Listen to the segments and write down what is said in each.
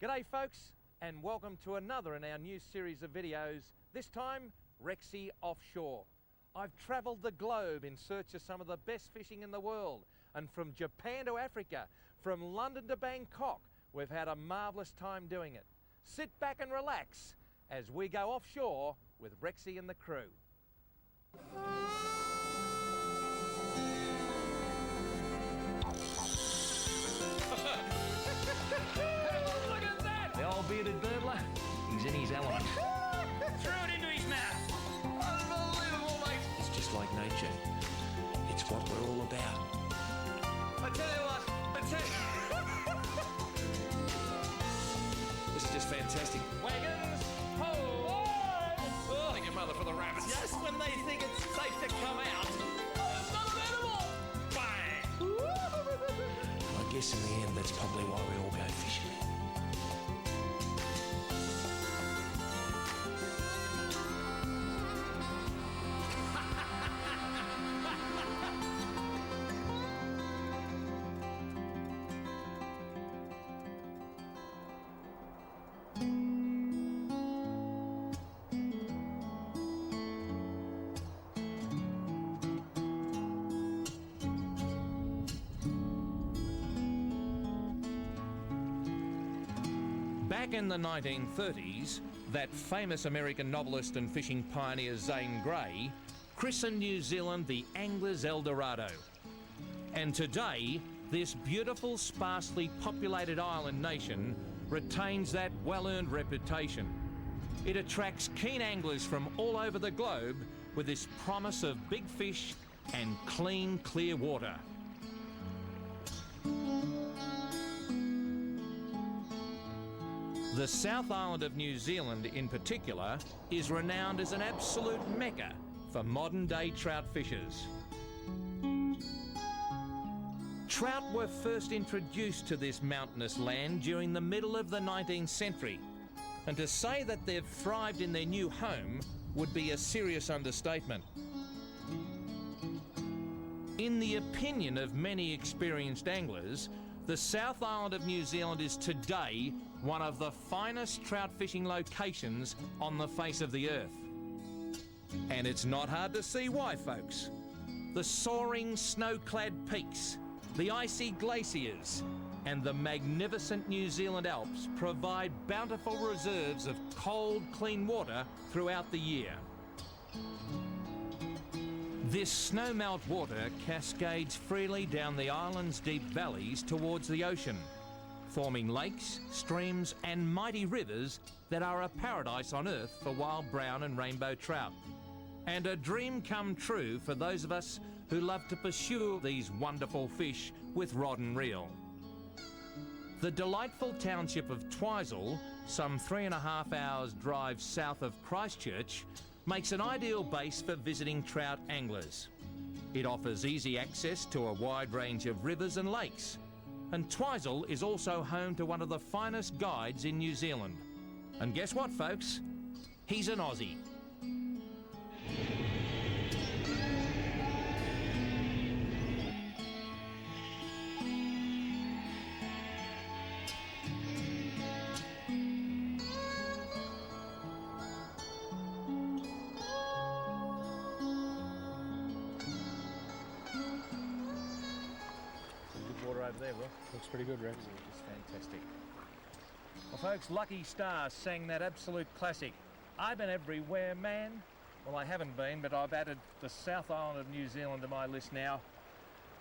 G'day folks, and welcome to another in our new series of videos, this time Rexy Offshore. I've travelled the globe in search of some of the best fishing in the world, and from Japan to Africa, from London to Bangkok, we've had a marvellous time doing it. Sit back and relax as we go offshore with Rexy and the crew. The old bearded burbler, he's in his element. Throw it into his mouth. Unbelievable, mate. It's just like nature. It's what we're all about. I tell you what, This is just fantastic. Wagons, ho! Oh, thank your mother for the rabbits. just when they think it's safe to come out. It's not an animal. Bang! I guess in the end, that's probably why we all go fishing. Back in the 1930s, that famous American novelist and fishing pioneer Zane Grey christened New Zealand the Angler's Eldorado. And today, this beautiful, sparsely populated island nation retains that well-earned reputation. It attracts keen anglers from all over the globe with this promise of big fish and clean, clear water. The South Island of New Zealand in particular is renowned as an absolute mecca for modern day trout fishers. Trout were first introduced to this mountainous land during the middle of the 19th century, and to say that they've thrived in their new home would be a serious understatement. In the opinion of many experienced anglers, the South Island of New Zealand is today one of the finest trout fishing locations on the face of the earth. And it's not hard to see why, folks. The soaring snow-clad peaks, the icy glaciers, and the magnificent New Zealand Alps provide bountiful reserves of cold, clean water throughout the year. This snowmelt water cascades freely down the island's deep valleys towards the ocean, forming lakes, streams and mighty rivers that are a paradise on earth for wild brown and rainbow trout. And a dream come true for those of us who love to pursue these wonderful fish with rod and reel. The delightful township of Twisel, some 3.5 hours drive south of Christchurch, makes an ideal base for visiting trout anglers. It offers easy access to a wide range of rivers and lakes. And Twisel is also home to one of the finest guides in New Zealand. And guess what, folks? He's an Aussie. Water over there, Will. Looks pretty good, Rex. It's fantastic. Well, folks, Lucky Star sang that absolute classic, "I've been everywhere, man." Well, I haven't been, but I've added the South Island of New Zealand to my list now.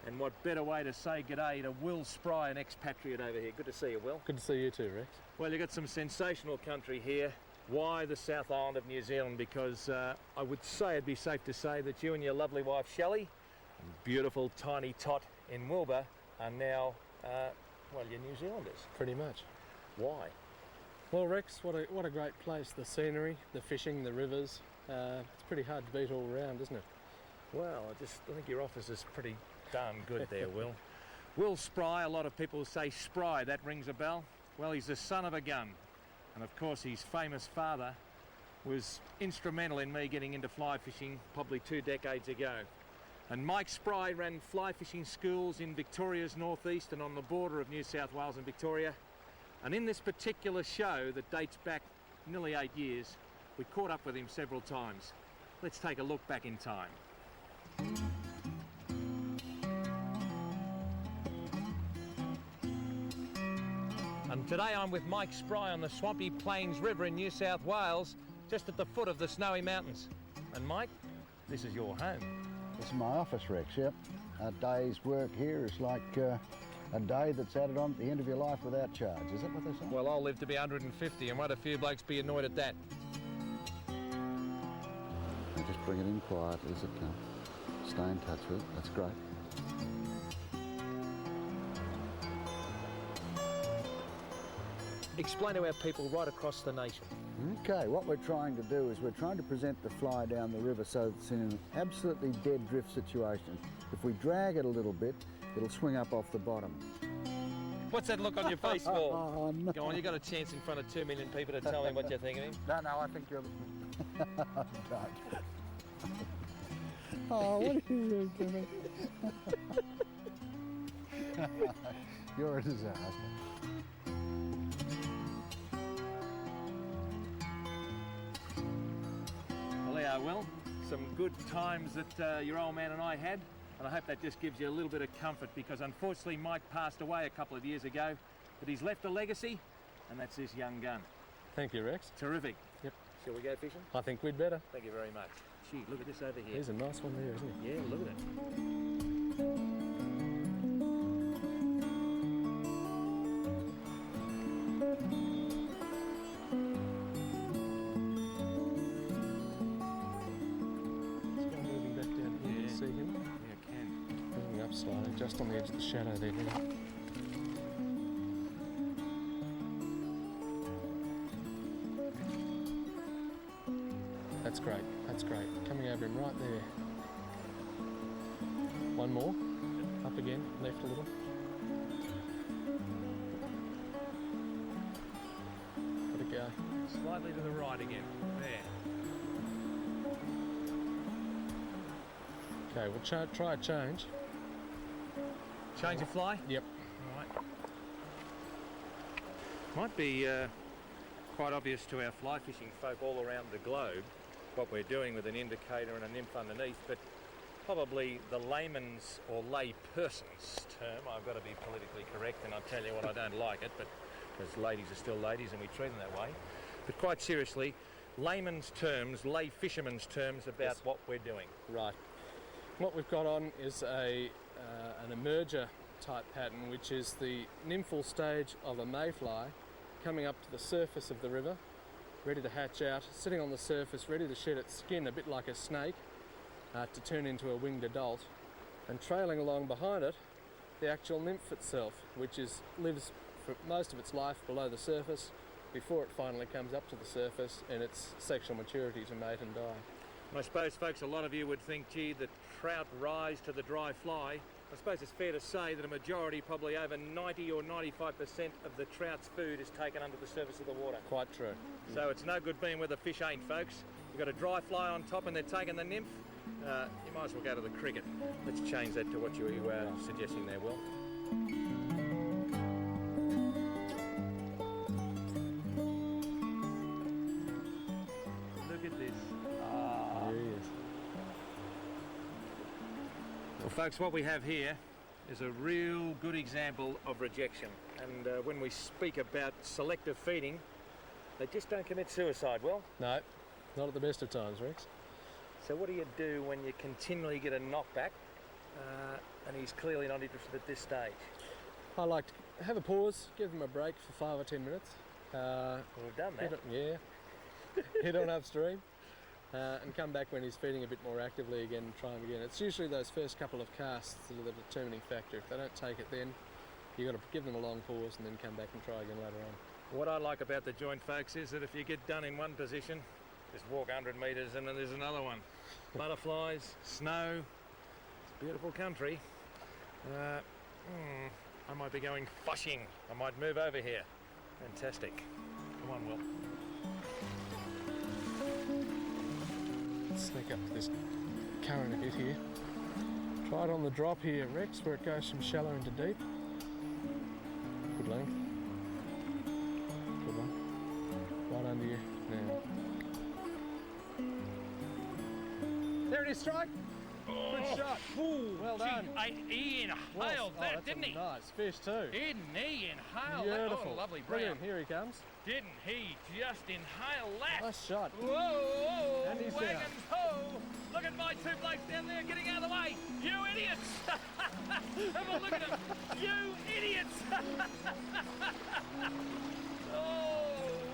And what better way to say g'day to Will Spry, an expatriate over here. Good to see you, Will. Good to see you too, Rex. Well, you've got some sensational country here. Why the South Island of New Zealand? Because I would say it'd be safe to say that you and your lovely wife, Shelley, and beautiful tiny tot in Wilbur, are now, well, you're New Zealanders. Pretty much. Why? Well, Rex, what a great place. The scenery, the fishing, the rivers. It's pretty hard to beat all around, isn't it? Well, I think your office is pretty darn good there, Will. Will Spry, a lot of people say Spry, that rings a bell. Well, he's the son of a gun. And of course, his famous father was instrumental in me getting into fly fishing probably 2 decades ago. And Mike Spry ran fly fishing schools in Victoria's northeast and on the border of New South Wales and Victoria. And in this particular show that dates back nearly 8 years, we caught up with him several times. Let's take a look back in time. And today I'm with Mike Spry on the Swampy Plains River in New South Wales, just at the foot of the Snowy Mountains. And Mike, this is your home. This is my office, Rex, yep. A day's work here is like a day that's added on at the end of your life without charge. Is that what they say? Well, I'll live to be 150, and won't a few blokes be annoyed at that? And just bring it in quietly as it comes. Stay in touch with it. That's great. Explain to our people right across the nation. Okay, what we're trying to do is we're trying to present the fly down the river so it's in an absolutely dead drift situation. If we drag it a little bit, it'll swing up off the bottom. What's that look on your face for? Oh, no. Go on, you got a chance in front of 2 million people to tell me what you think of him. No, I think you're... Don't. Oh, what are you doing to me? You're a disaster. Well, there you are, Will. Some good times that your old man and I had, and I hope that just gives you a little bit of comfort, because unfortunately Mike passed away a couple of years ago, but he's left a legacy, and that's this young gun. Thank you, Rex. Terrific. Yep. Shall we go fishing? I think we'd better. Thank you very much. Gee, look at this over here. There's a nice one there, isn't he? Yeah, look at it. Let's go moving back down here. Yeah. See him? Yeah, I can. Moving up slightly, just on the edge of the shadow there. Now. That's great, that's great. Coming over him right there. One more. Up again, left a little. Let it go. Slightly to the right again. There. Okay, we'll try a change. Change of fly? Yep. All right. Might be quite obvious to our fly fishing folk all around the globe what we're doing with an indicator and a nymph underneath, but probably the layman's or lay person's term, I've got to be politically correct, and I'll tell you what, I don't like it, but because ladies are still ladies and we treat them that way. But quite seriously, layman's terms, lay fisherman's terms about Yes. what we're doing. Right. What we've got on is an emerger type pattern, which is the nymphal stage of a mayfly coming up to the surface of the river, ready to hatch out, sitting on the surface, ready to shed its skin a bit like a snake to turn into a winged adult, and trailing along behind it, the actual nymph itself, which lives for most of its life below the surface before it finally comes up to the surface in its sexual maturity to mate and die. I suppose, folks, a lot of you would think, gee, that trout rise to the dry fly. I suppose it's fair to say that a majority, probably over 90 or 95% of the trout's food is taken under the surface of the water. Quite true. So it's no good being where the fish ain't, folks. You've got a dry fly on top and they're taking the nymph. You might as well go to the cricket. Let's change that to what you were suggesting there, Will. Look at this. There he is. Well, folks, what we have here is a real good example of rejection. And when we speak about selective feeding, they just don't commit suicide, Will. No, not at the best of times, Rex. So what do you do when you continually get a knockback and he's clearly not interested at this stage? I like to have a pause, give them a break for 5 or 10 minutes. Well, we've done that. Head on upstream and come back when he's feeding a bit more actively again and try him again. It's usually those first couple of casts that are the determining factor. If they don't take it then, you've got to give them a long pause and then come back and try again later on. What I like about the joint, folks, is that if you get done in one position, just walk 100 metres and then there's another one. Butterflies, snow, it's a beautiful country. I might be going fushing. I might move over here. Fantastic. Come on, Will. Let's sneak up to this current a bit here. Try it on the drop here, Rex, where it goes from shallow into deep. Good length. Ready to strike? Good shot. Well done. He inhaled that, that's didn't a he? nice fish too. Didn't he inhale Beautiful. that? Oh, lovely Look at brown. him, here he comes. Didn't he just inhale that? Nice shot. Whoa, And he's down. wagons ho! Look at my two blokes down there getting out of the way. You idiots! Have a look at them. You idiots! Oh,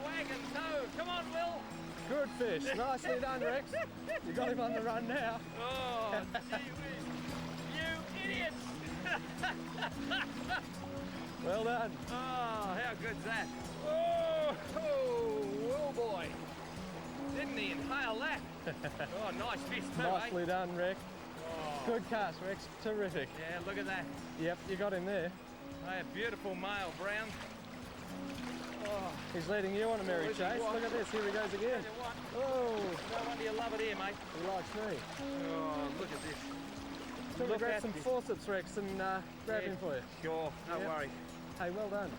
wagons ho! Come on, Will. Good fish. Nicely done, Rex. You got him on the run now. Oh, gee whiz. You idiots! Well done. Oh, how good's that? Oh, boy. Didn't he inhale that? Oh, nice fish too, Nicely done, Rex. Oh. Good cast, Rex. Terrific. Yeah, look at that. Yep, you got him there. Hey, a beautiful male brown. Oh, He's leading you on a merry Where's he chase. what? Look at this. Here he goes again. tell you what, Oh, no wonder you love it here, mate. he likes me. Oh, look at this. Shall we Look grab at some this. forceps, Rex, and grab Yeah, him for you? Sure, no Yep. worry. Hey, well done.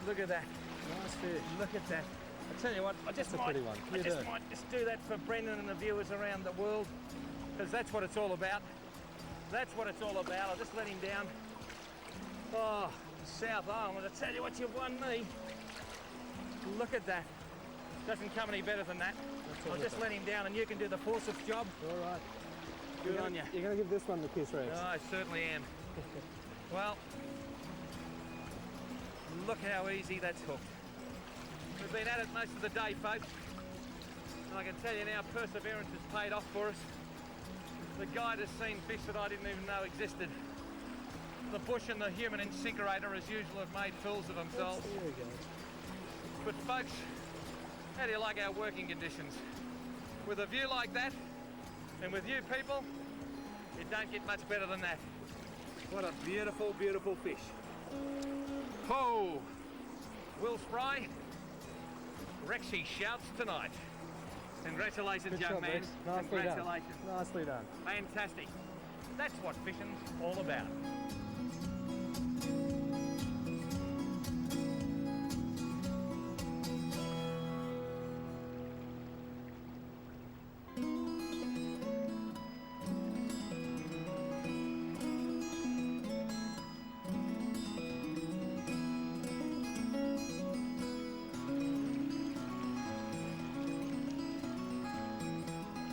Look at that. Nice fish. Look at that. I tell you what, I just That's a might, pretty one. I You just do. might just do that for Brendan and the viewers around the world, because that's what it's all about. That's what it's all about. I'll just let him down. Oh, South Island, I tell you what, you've won me. Look at that. Doesn't come any better than that. all I'll it just does. let him down and you can do the forceps job. All right. Good on you. You're going to give this one the kiss, Rex. Oh, I certainly am. Well, look how easy that's hooked. We've been at it most of the day, folks. And I can tell you now, perseverance has paid off for us. The guide has seen fish that I didn't even know existed. The bush and the human incinerator, as usual, have made fools of themselves. There we go. But folks, how do you like our working conditions? With a view like that, and with you people, it don't get much better than that. What a beautiful, beautiful fish. Ho! Will Spry, Rexy shouts tonight. Congratulations, Good young shot, man. Rex. Nicely Congratulations. done. Nicely done. Fantastic. That's what fishing's all about.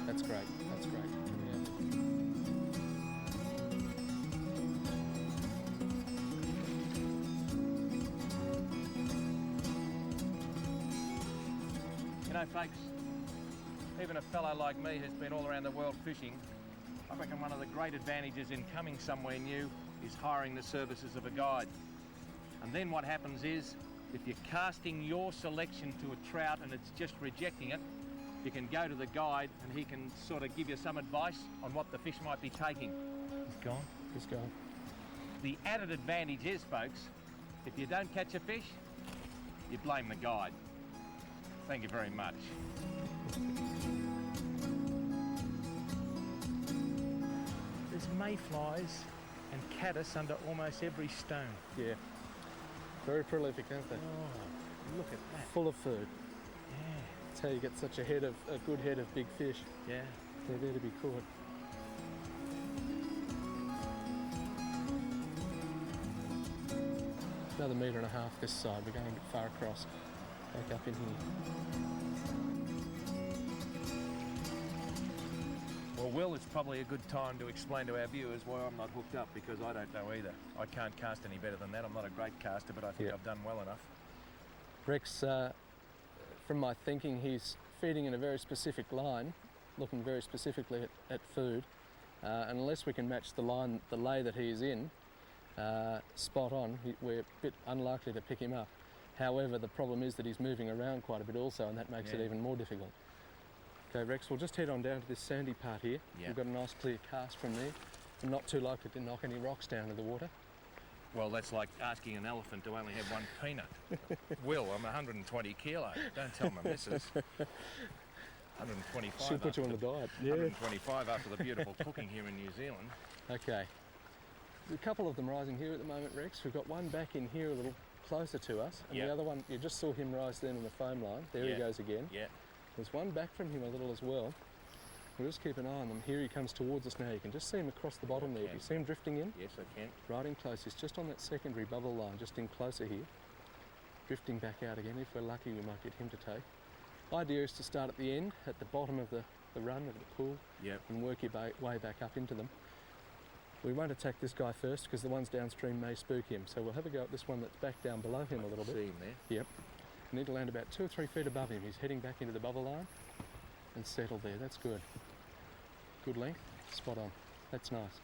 That's great. That's great. Yeah. You know, folks, even a fellow like me who's been all around the world fishing, I reckon one of the great advantages in coming somewhere new is hiring the services of a guide. And then what happens is, if you're casting your selection to a trout and it's just rejecting it, you can go to the guide and he can sort of give you some advice on what the fish might be taking. He's gone. He's gone. The added advantage is, folks, if you don't catch a fish, you blame the guide. Thank you very much. There's mayflies and caddis under almost every stone. Yeah. Very prolific, aren't they? Oh, look at that. Full of food. Yeah, That's how you get such a good head of big fish. yeah. They're there to be caught. Another metre and a half this side. We're going a bit far across. Back up in here. Well, Will, it's probably a good time to explain to our viewers why I'm not hooked up, because I don't know either. I can't cast any better than that. I'm not a great caster, but I think Yeah. I've done well enough. Rex, from my thinking, he's feeding in a very specific line, looking very specifically at food. And unless we can match the lay that he is in, spot on, we're a bit unlikely to pick him up. However, the problem is that he's moving around quite a bit also, and that makes it Yeah. even more difficult. Okay, Rex, we'll just head on down to this sandy part here. Yeah. We've got a nice clear cast from there. I'm not too likely to knock any rocks down into the water. Well, that's like asking an elephant to only have one peanut. Will, I'm 120 kilo. Don't tell my missus. 125. She'll put you on the after diet. 125 after the beautiful cooking here in New Zealand. Okay. There's a couple of them rising here at the moment, Rex. We've got one back in here a little closer to us, and Yeah. the other one, you just saw him rise then in the foam line. There Yeah. he goes again. Yeah. There's one back from him a little as well. We'll just keep an eye on them. Here he comes towards us now. You can just see him across the bottom there. Do you see him drifting in? Yes, I can. Right in close. He's just on that secondary bubble line, just in closer here. Drifting back out again. If we're lucky, we might get him to take. Idea is to start at the end, at the bottom of the run of the pool, Yep. and work your way back up into them. We won't attack this guy first because the ones downstream may spook him. So we'll have a go at this one that's back down below him a little bit. See him there. Yep. You need to land about 2 or 3 feet above him. He's heading back into the bubble line and settle there. That's good. Good length. Spot on. That's nice.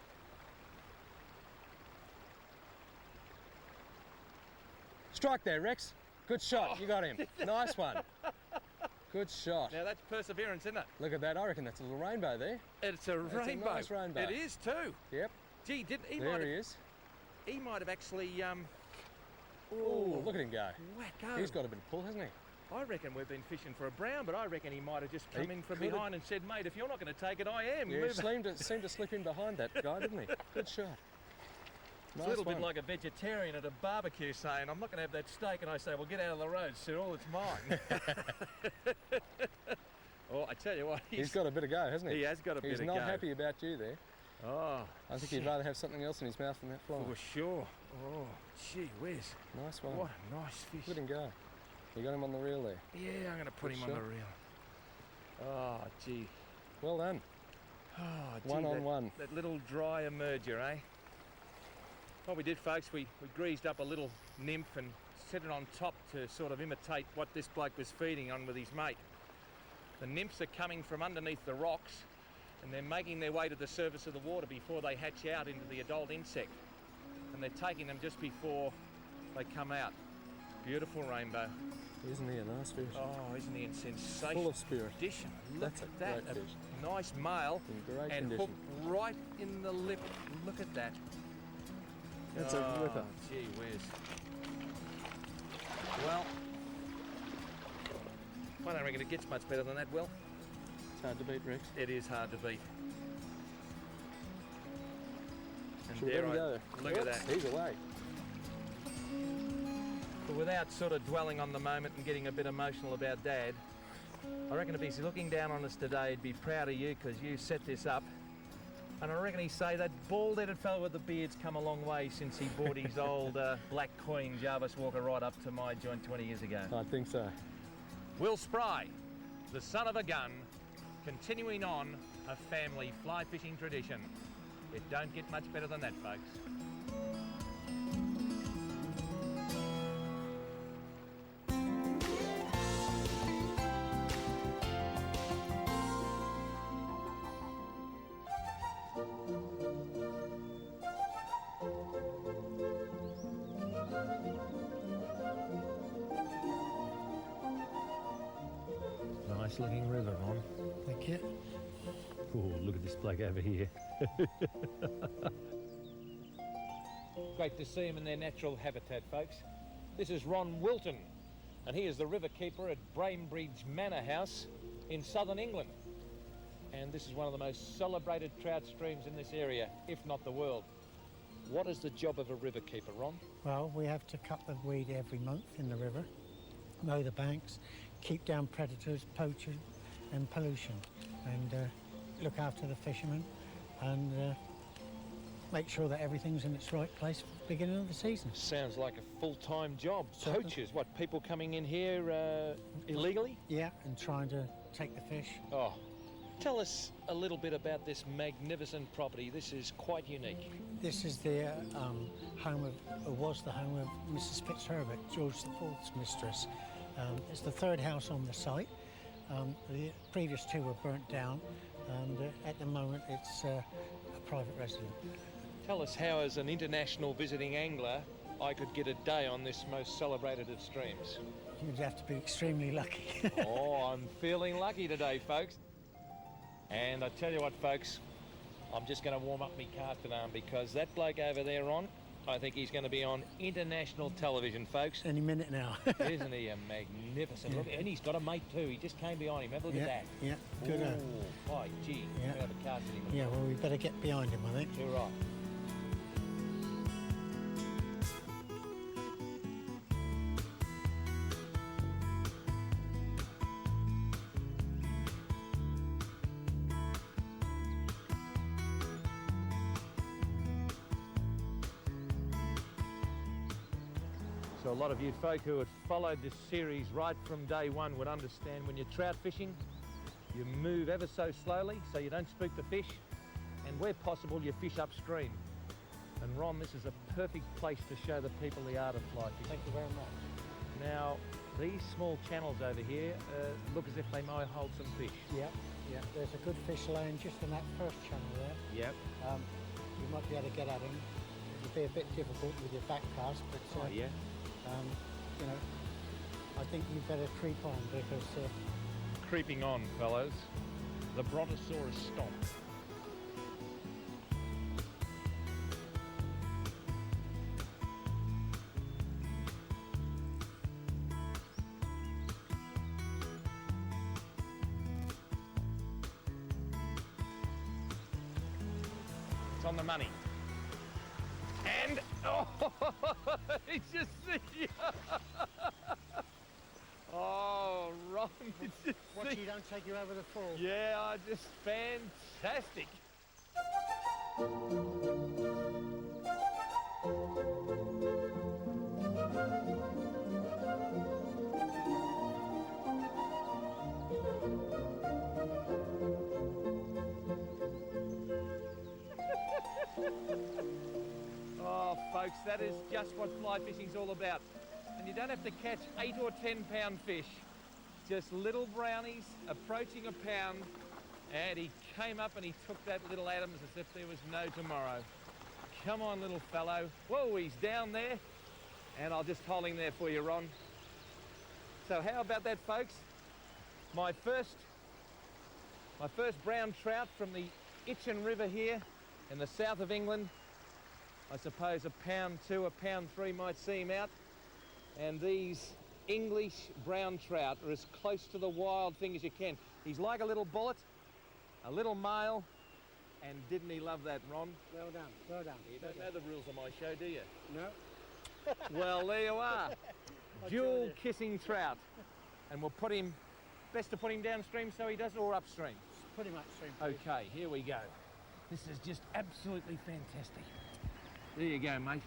Strike there, Rex. Good shot. You got him. Nice one. Good shot. Now that's perseverance, isn't it? Look at that. I reckon that's a little rainbow there. It's a That's rainbow. a nice rainbow. It is too. Yep. Gee, didn't he? There he is. He might have actually. Oh, look at him go. Wacko. He's got a bit of pull, hasn't he? I reckon we've been fishing for a brown, but I reckon he might have just come He in from could have- behind and said, "Mate, if you're not going to take it, I am." Yeah, Move seemed to slip in behind that guy, didn't he? Good shot. It's a little bit like a vegetarian at a barbecue saying, "I'm not going to have that steak," and I say, "Well, get out of the road, Cyril, it's mine." Oh, I tell you what, He's got a bit of go, hasn't he? he has got a bit He's of not go. happy about you there. Oh, I think he'd rather have something else in his mouth than that fly. for sure. Oh, gee whiz. Nice one. What a nice fish. Let him go. You got him on the reel there. Yeah, I'm going to put Good him on the shot. reel. Oh, gee. Well done. Oh, gee, One on that, one. That little dry emerger, eh? What we did, folks, we greased up a little nymph and set it on top to sort of imitate what this bloke was feeding on with his mate. The nymphs are coming from underneath the rocks and they're making their way to the surface of the water before they hatch out into the adult insect. And they're taking them just before they come out. Beautiful rainbow. Isn't he a nice fish? Oh, isn't he in sensation? Full of spirit. Condition. Look That's a at that. great fish. Nice male In great and condition. hooked right in the lip. Look at that. That's a ripper. Gee whiz. Well, I don't reckon it gets much better than that, Will. It's hard to beat, Rex. It is hard to beat. And Should we let him go? look at that. He's away. But without sort of dwelling on the moment and getting a bit emotional about Dad, I reckon if he's looking down on us today, he'd be proud of you because you set this up. And I reckon he'd say that bald-headed fellow with the beard's come a long way since he bought his old Black Queen Jarvis Walker right up to my joint 20 years ago. I think so. Will Spry, the son of a gun, continuing on a family fly fishing tradition. It don't get much better than that, folks. Nice looking river, Ron. Thank you. Oh, look at this bloke over here. Great to see them in their natural habitat, folks. This is Ron Wilton, and he is the river keeper at Brainbridge Manor House in southern England. And this is one of the most celebrated trout streams in this area, if not the world. What is the job of a river keeper, Ron? Well, we have to cut the weed every month in the river, mow the banks, keep down predators, poaching and pollution, and look after the fishermen and make sure that everything's in its right place for the beginning of the season. Sounds like a full-time job. Certainly. Poachers, what, people coming in here illegally? Yeah, and trying to take the fish. Oh, tell us a little bit about this magnificent property. This is quite unique. This is the home of, or was the home of Mrs. Fitzherbert, George IV's mistress. It's the third house on the site. The previous two were burnt down, and at the moment it's a private residence. Tell us how, as an international visiting angler, I could get a day on this most celebrated of streams. You'd have to be extremely lucky. Oh, I'm feeling lucky today, folks. And I tell you what, folks, I'm just going to warm up my casting arm because that bloke over there, Ron, I think he's going to be on international television, folks. Any minute now. Isn't he a magnificent look? And he's got a mate too. He just came behind him. Have a look at that. Yeah, good. Oh, hi, gee. Yeah. We have a cast at him. Yeah, well, we better get behind him, I think. Too right. So a lot of you folk who have followed this series right from day one would understand when you're trout fishing, you move ever so slowly so you don't spook the fish, and where possible you fish upstream. And Ron, this is a perfect place to show the people the art of fly fishing. Thank you very much. Now, these small channels over here look as if they might hold some fish. Yeah, yeah. There's a good fish laying just in that first channel there. Yep. You might be able to get at him. It'll be a bit difficult with your back cast, but yeah. you know, I think you better creep on because Creeping on, fellows. The Brontosaurus stomp. It's on the money. And, oh, it's just see. Oh, Ron, it's just watch see. you don't take you over the fall. Yeah, just fantastic. Oh, folks, that is just what fly fishing's all about. And you don't have to catch 8 or 10 pound fish, just little brownies approaching a pound. And he came up and he took that little Adams as if there was no tomorrow. Come on, little fellow. Whoa, he's down there. And I'll just hold him there for you, Ron. So how about that, folks? My first brown trout from the Itchen River here in the south of England. I suppose a pound 2, a pound 3 might see him out. And these English brown trout are as close to the wild thing as you can. He's like a little bullet, a little male, and didn't he love that, Ron? Well done, well done. You don't know the rules of my show, do you? No. Well, there you are. Dual kissing trout. And we'll put him, best to put him downstream so he does, or upstream? Pretty much stream, please. Okay, here we go. This is just absolutely fantastic. There you go, mate.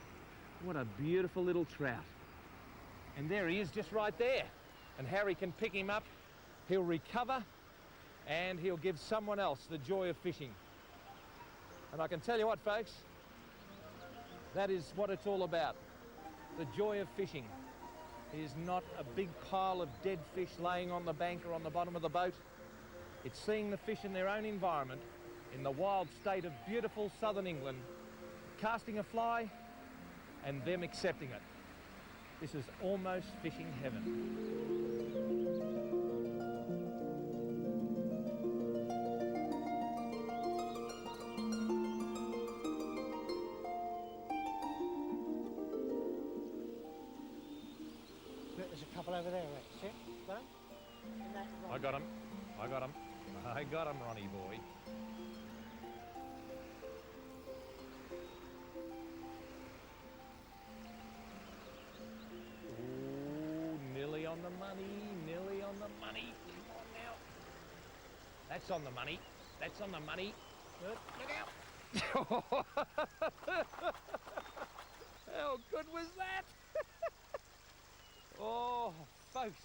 What a beautiful little trout. And there he is, just right there. And Harry can pick him up, he'll recover, and he'll give someone else the joy of fishing. And I can tell you what, folks, that is what it's all about. The joy of fishing is not a big pile of dead fish laying on the bank or on the bottom of the boat. It's seeing the fish in their own environment, in the wild state of beautiful southern England, casting a fly and them accepting it. This is almost fishing heaven. Look, there's a couple over there, Rex. See? Got 'em? In that I rod. got him. I got him. I got him, Ronnie boy. Ooh, nearly on the money, nearly on the money. Come on now. That's on the money. That's on the money. Good. Look out. How good was that? Oh, folks.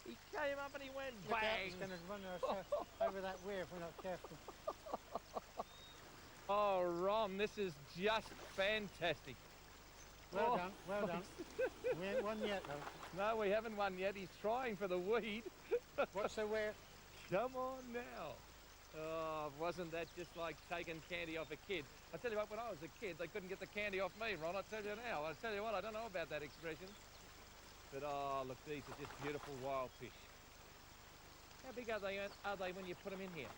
He came up and he went Look out, bang. he's going to run us over that weir if we're not careful. Oh, Ron, this is just fantastic. Well Oh, done, well done. We ain't won yet, though. No, we haven't won yet. He's trying for the weed. What's the weir? Come on now. Oh, wasn't that just like taking candy off a kid? I tell you what, when I was a kid, they couldn't get the candy off me, Ron. I tell you now. I tell you what, I don't know about that expression. But oh, look, these are just beautiful wild fish. How big are they when you put them in here?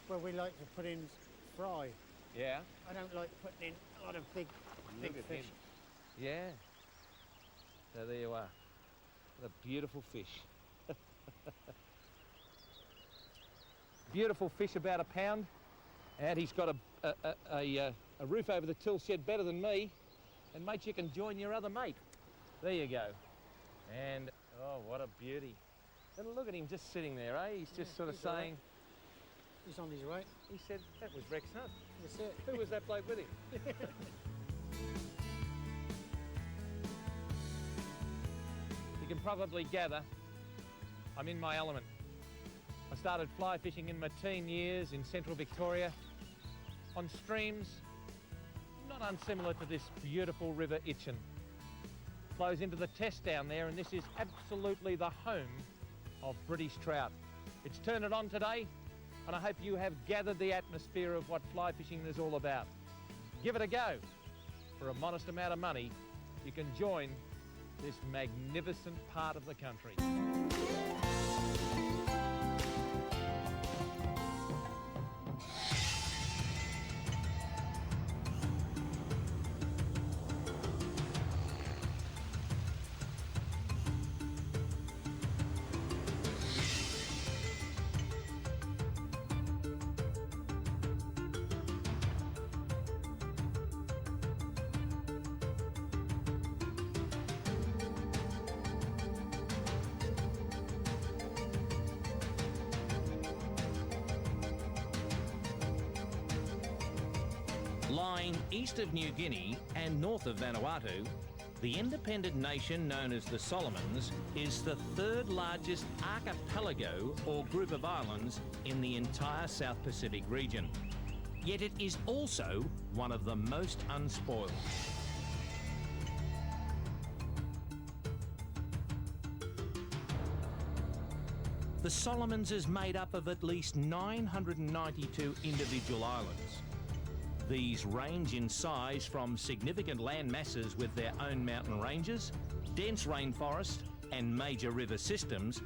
Well, we like to put in fry. Yeah. I don't like putting in a lot of big Look at fish. him. Yeah. So there you are. What a beautiful fish. Beautiful fish, about a pound. And he's got a roof over the tool shed better than me. And mate, you can join your other mate. There you go. And oh, what a beauty. And look at him just sitting there, eh? He's just sort of he's all right. saying, He's on his way. he said, that was Rexhunt. That's it. Who was that bloke with him? you can probably gather, I'm in my element. I started fly fishing in my teen years in central Victoria on streams not unsimilar to this beautiful river Itchen. Flows into the Test down there, and this is absolutely the home of British trout. It's Turn It On today, and I hope you have gathered the atmosphere of what fly fishing is all about. Give it a go. For a modest amount of money, you can join this magnificent part of the country. Lying east of New Guinea and north of Vanuatu, the independent nation known as the Solomons is the third largest archipelago or group of islands in the entire South Pacific region. Yet it is also one of the most unspoiled. The Solomons is made up of at least 992 individual islands. These range in size from significant land masses with their own mountain ranges, dense rainforest and major river systems,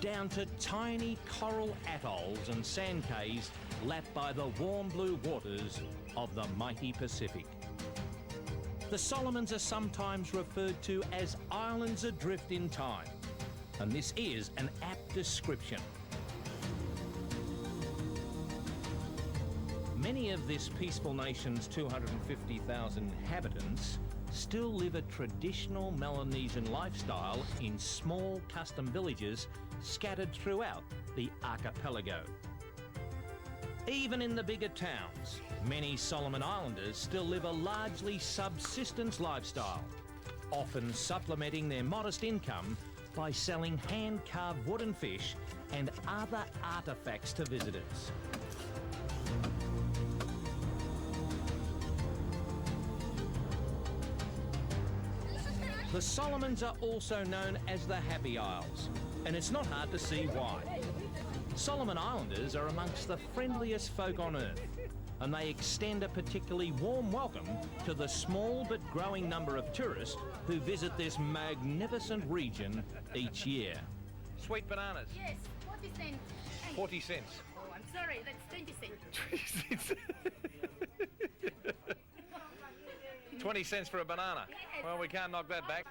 down to tiny coral atolls and sand cays lapped by the warm blue waters of the mighty Pacific. The Solomons are sometimes referred to as islands adrift in time, and this is an apt description. Many of this peaceful nation's 250,000 inhabitants still live a traditional Melanesian lifestyle in small custom villages scattered throughout the archipelago. Even in the bigger towns, many Solomon Islanders still live a largely subsistence lifestyle, often supplementing their modest income by selling hand-carved wooden fish and other artefacts to visitors. The Solomons are also known as the Happy Isles, and it's not hard to see why. Solomon Islanders are amongst the friendliest folk on earth, and they extend a particularly warm welcome to the small but growing number of tourists who visit this magnificent region each year. Sweet bananas. Yes, 40 cents. 40 cents. Oh, I'm sorry, that's 20 cents. 20 cents for a banana. Yes. Well, we can't knock that back.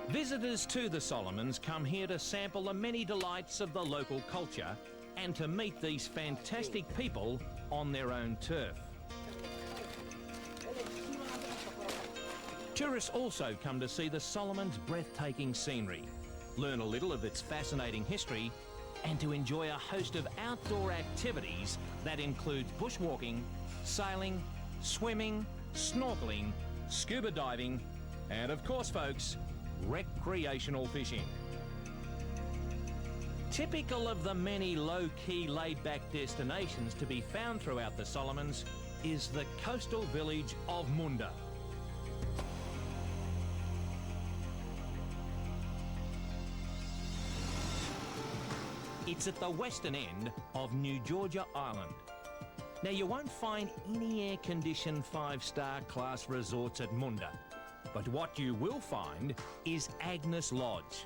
Visitors to the Solomons come here to sample the many delights of the local culture and to meet these fantastic people on their own turf. Tourists also come to see the Solomons' breathtaking scenery, learn a little of its fascinating history, and to enjoy a host of outdoor activities that include bushwalking, sailing, swimming, snorkeling, scuba diving, and of course, folks, recreational fishing. Typical of the many low-key, laid-back destinations to be found throughout the Solomons is the coastal village of Munda. It's at the western end of New Georgia Island. Now, you won't find any air-conditioned five-star class resorts at Munda, but what you will find is Agnes Lodge,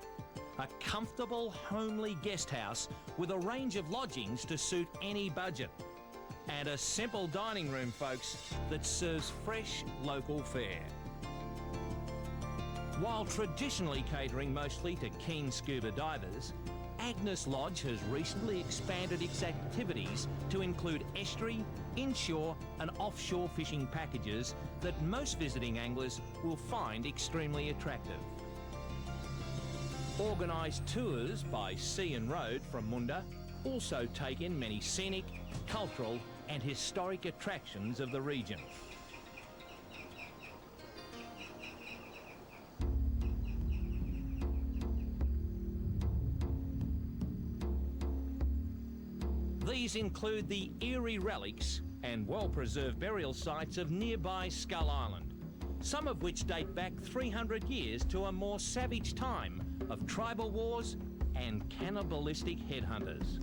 a comfortable, homely guest house with a range of lodgings to suit any budget, and a simple dining room, folks, that serves fresh local fare. While traditionally catering mostly to keen scuba divers, Agnes Lodge has recently expanded its activities to include estuary, inshore and offshore fishing packages that most visiting anglers will find extremely attractive. Organised tours by sea and road from Munda also take in many scenic, cultural and historic attractions of the region. These include the eerie relics and well-preserved burial sites of nearby Skull Island, some of which date back 300 years to a more savage time of tribal wars and cannibalistic headhunters.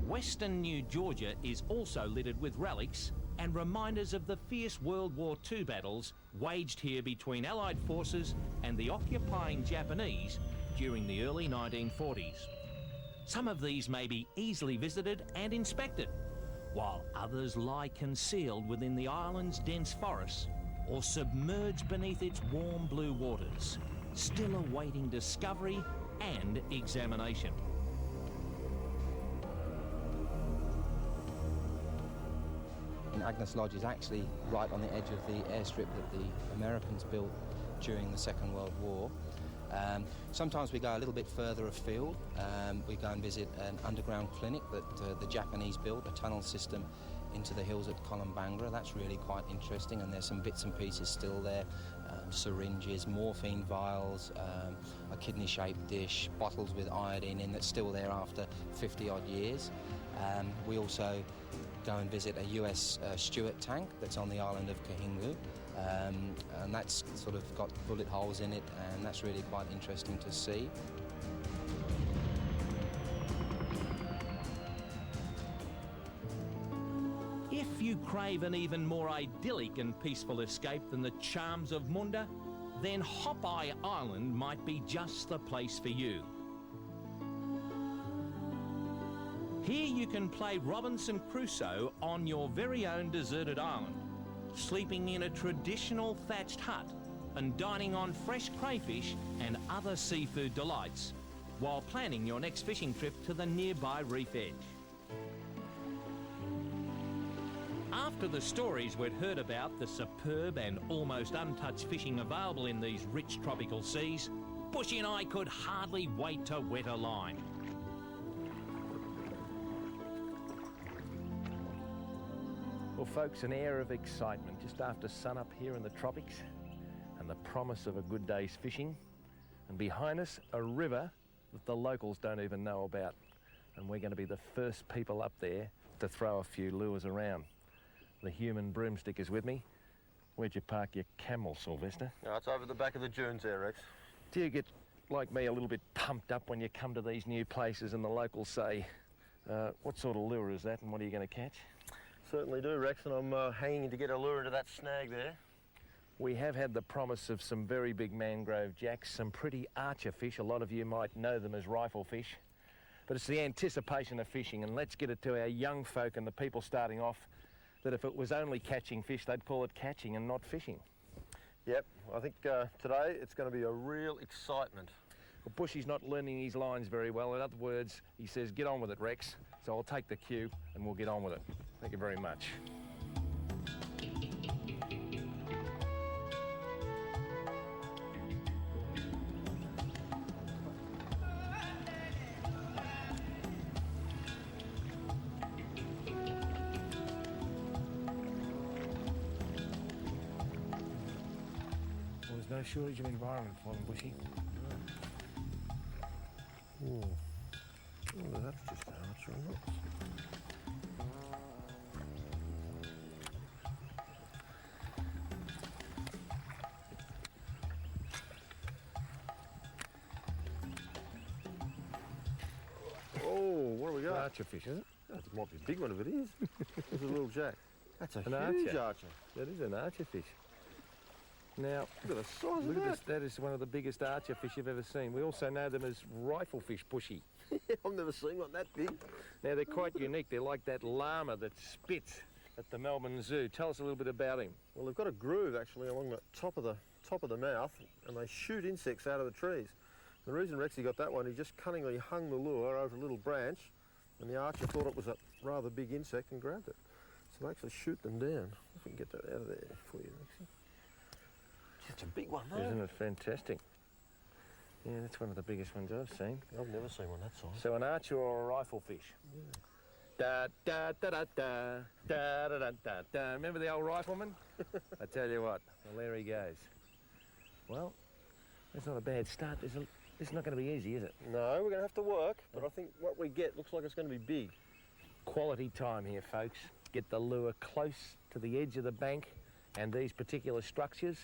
Western New Georgia is also littered with relics and reminders of the fierce World War II battles waged here between Allied forces and the occupying Japanese during the early 1940s. Some of these may be easily visited and inspected, while others lie concealed within the island's dense forests or submerged beneath its warm blue waters, still awaiting discovery and examination. And Agnes Lodge is actually right on the edge of the airstrip that the Americans built during the Second World War. Sometimes we go a little bit further afield. We go and visit an underground clinic that the Japanese built, a tunnel system into the hills at Columbangra. That's really quite interesting, and there's some bits and pieces still there. Syringes, morphine vials, a kidney-shaped dish, bottles with iodine in that's still there after 50-odd years. We also go and visit a US Stuart tank that's on the island of Kahingu, and that's sort of got bullet holes in it, and that's really quite interesting to see. If you crave an even more idyllic and peaceful escape than the charms of Munda, then Hop-Eye Island might be just the place for you. Here you can play Robinson Crusoe on your very own deserted island, sleeping in a traditional thatched hut and dining on fresh crayfish and other seafood delights while planning your next fishing trip to the nearby reef edge. After the stories we'd heard about the superb and almost untouched fishing available in these rich tropical seas, Bushy and I could hardly wait to wet a line. Well, folks, an air of excitement just after sunup here in the tropics and the promise of a good day's fishing. And behind us, a river that the locals don't even know about. And we're going to be the first people up there to throw a few lures around. The human broomstick is with me. Where'd you park your camel, Sylvester? No, it's over the back of the dunes there, Rex. Do you get, like me, a little bit pumped up when you come to these new places and the locals say, what sort of lure is that and what are you going to catch? Certainly do, Rex, and I'm hanging to get a lure into that snag there. We have had the promise of some very big mangrove jacks, some pretty archer fish. A lot of you might know them as rifle fish. But it's the anticipation of fishing, and let's get it to our young folk and the people starting off that if it was only catching fish, they'd call it catching and not fishing. Yep, I think today it's going to be a real excitement. Well, Bushy's not learning his lines very well. In other words, he says, get on with it, Rex. So I'll take the cue and we'll get on with it. Thank you very much. Well, there's no shortage of environment for them, Bushy. Oh, that's just an archer, isn't it? Oh, what do we got? Archer fish, is it? That might be a big one if it is. There's a little jack. That's a An huge archer. archer. That is an archer fish. Now, Look at the size look of at that. this. That is one of the biggest archer fish you've ever seen. We also know them as rifle fish, Bushy. I've never seen one that big. Now, they're quite unique. They're like that llama that spits at the Melbourne Zoo. Tell us a little bit about him. Well, they've got a groove actually along the top of the mouth, and they shoot insects out of the trees. The reason Rexy got that one, he just cunningly hung the lure over a little branch, and the archer thought it was a rather big insect and grabbed it. So they actually shoot them down. If we can get that out of there for you, Rexy. It's a big one, though. Isn't it fantastic? Yeah, that's one of the biggest ones I've seen. I've never seen one that size. So an archer or a rifle fish? Da, da, da, da, da, da, da, da, da, da. Remember the old rifleman? I tell you what, well, there he goes. Well, that's not a bad start. There's This is not going to be easy, is it? No, we're going to have to work, but I think what we get looks like it's going to be big. Quality time here, folks. Get the lure close to the edge of the bank and these particular structures,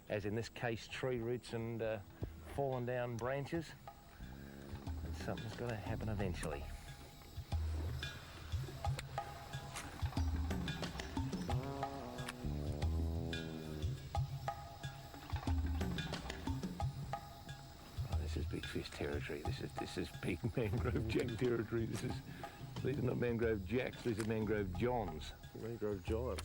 as in this case tree roots and fallen down branches, and something's got to happen eventually. Oh, this is big fish territory. This is big mangrove jack territory. These are not mangrove jacks, these are mangrove johns. Mangrove giants.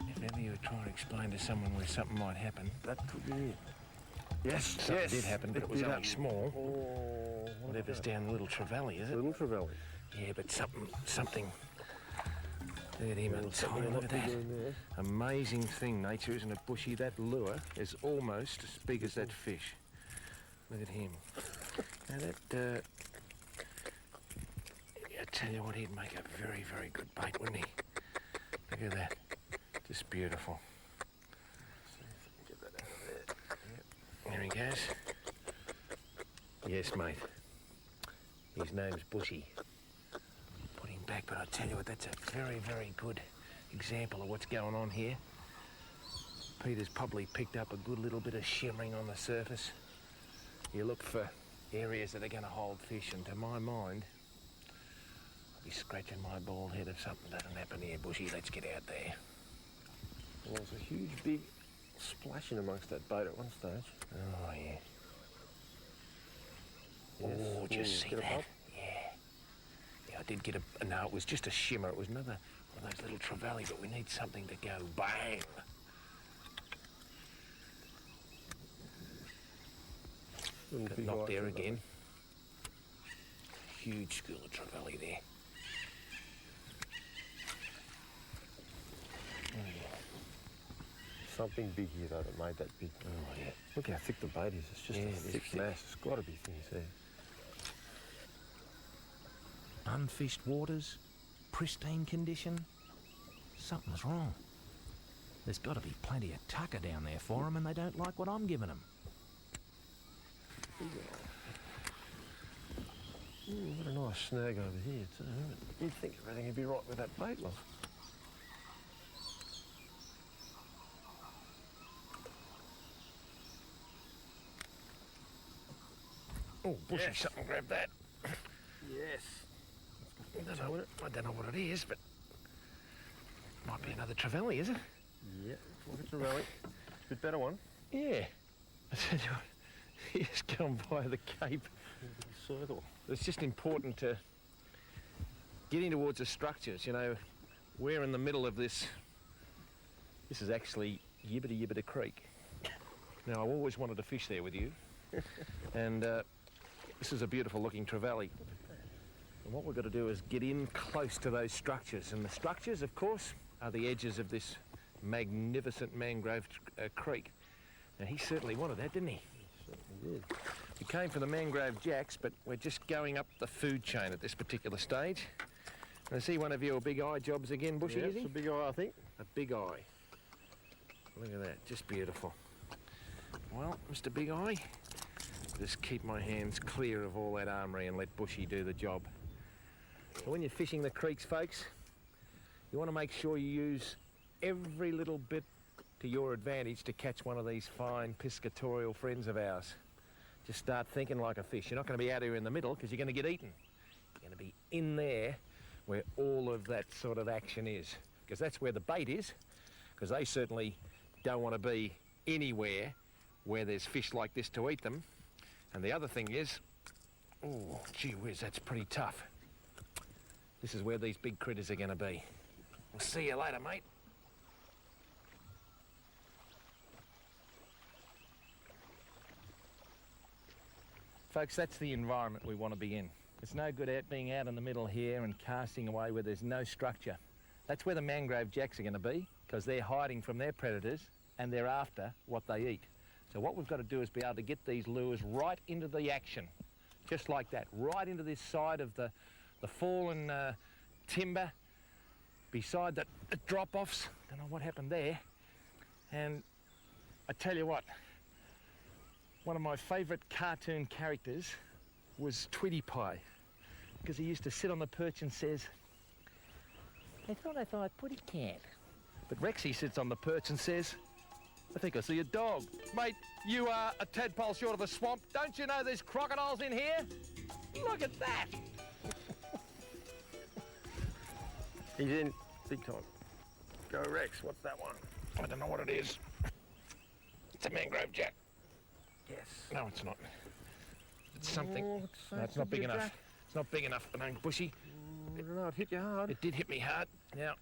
If ever you were trying to explain to someone where something might happen, That could be it. Yes, something did happen, but it was only small. Oh, Whatever's down the Little Trevally, is it? Little Trevally. Yeah, but something. Look at him, Something a look lot at bigger that. in there. Amazing thing, nature, isn't it, Bushy? That lure is almost as big as that fish. Look at him. Now that, I tell you what, he'd make a very, very good bait, wouldn't he? Look at that. Just beautiful. Get that out of there. There he goes. Yes, mate. His name's Bushy. Put him back, but I tell you what, that's a very, very good example of what's going on here. Peter's probably picked up a good little bit of shimmering on the surface. You look for areas that are going to hold fish, and to my mind, I'll be scratching my bald head if something doesn't happen here. Bushy, let's get out there. Well, there's a huge, big splashing amongst that bait at one stage. Oh, yeah. Yes. Oh, just see Get a that? bump? Yeah. Yeah, I did get a... No, it was just a shimmer. It was another one of those little trevally, but we need something to go bang. Little Got big knocked eye there trevally. again. Huge school of trevally there. Something big here though that made that big. Oh, yeah. Look how thick the bait is. It's just Yeah, a it is thick thick. mass. It's got to be things there. Unfished waters, pristine condition. Something's wrong. There's got to be plenty of tucker down there for them, and they don't like what I'm giving them. What a nice snag over here too. Isn't it? You'd think everything would be right with that bait, love. Oh, Bushy, Yes. something grabbed that. Yes. I don't know what it is, but might be another trevally, is it? Yeah, look at the rally. Bit better one. Yeah. I tell you what, he's gone by the Cape. Circle. It's just important to get in towards the structures, you know. We're in the middle of this. This is actually Yibbita Yibbita Creek. Now, I've always wanted to fish there with you. And this is a beautiful looking trevally. And what we've got to do is get in close to those structures. And the structures, of course, are the edges of this magnificent mangrove creek. Now, he certainly wanted that, didn't he? Certainly did. We came for the mangrove jacks, but we're just going up the food chain at this particular stage. And I see one of your big eye jobs again, Bushy, Yeah, is he? it's a big eye, I think. A big eye. Look at that, just beautiful. Well, Mr. Big Eye, just keep my hands clear of all that armoury and let Bushy do the job. So when you're fishing the creeks, folks, you want to make sure you use every little bit to your advantage to catch one of these fine piscatorial friends of ours. Just start thinking like a fish. You're not going to be out here in the middle because you're going to get eaten. You're going to be in there where all of that sort of action is, because that's where the bait is, because they certainly don't want to be anywhere where there's fish like this to eat them. And the other thing is, oh, gee whiz, that's pretty tough. This is where these big critters are going to be. We'll see you later, mate. Folks, that's the environment we want to be in. It's no good being out in the middle here and casting away where there's no structure. That's where the mangrove jacks are going to be, because they're hiding from their predators and they're after what they eat. So what we've got to do is be able to get these lures right into the action, just like that, right into this side of the fallen timber, beside the drop-offs. Don't know what happened there. And I tell you what, one of my favourite cartoon characters was Tweety Pie, because he used to sit on the perch and says, I thought I put a cat. But Rexy sits on the perch and says, I think I see a dog. Mate, you are a tadpole short of a swamp. Don't you know there's crocodiles in here? Look at that. He's in big time. Go Rex, what's that one? I don't know what it is. It's a mangrove jack. Yes. No, it's not. It's something. Oh, No, it's not big enough. It's not big enough, Benang Bushy. I don't know, it hit you hard. It did hit me hard. Now,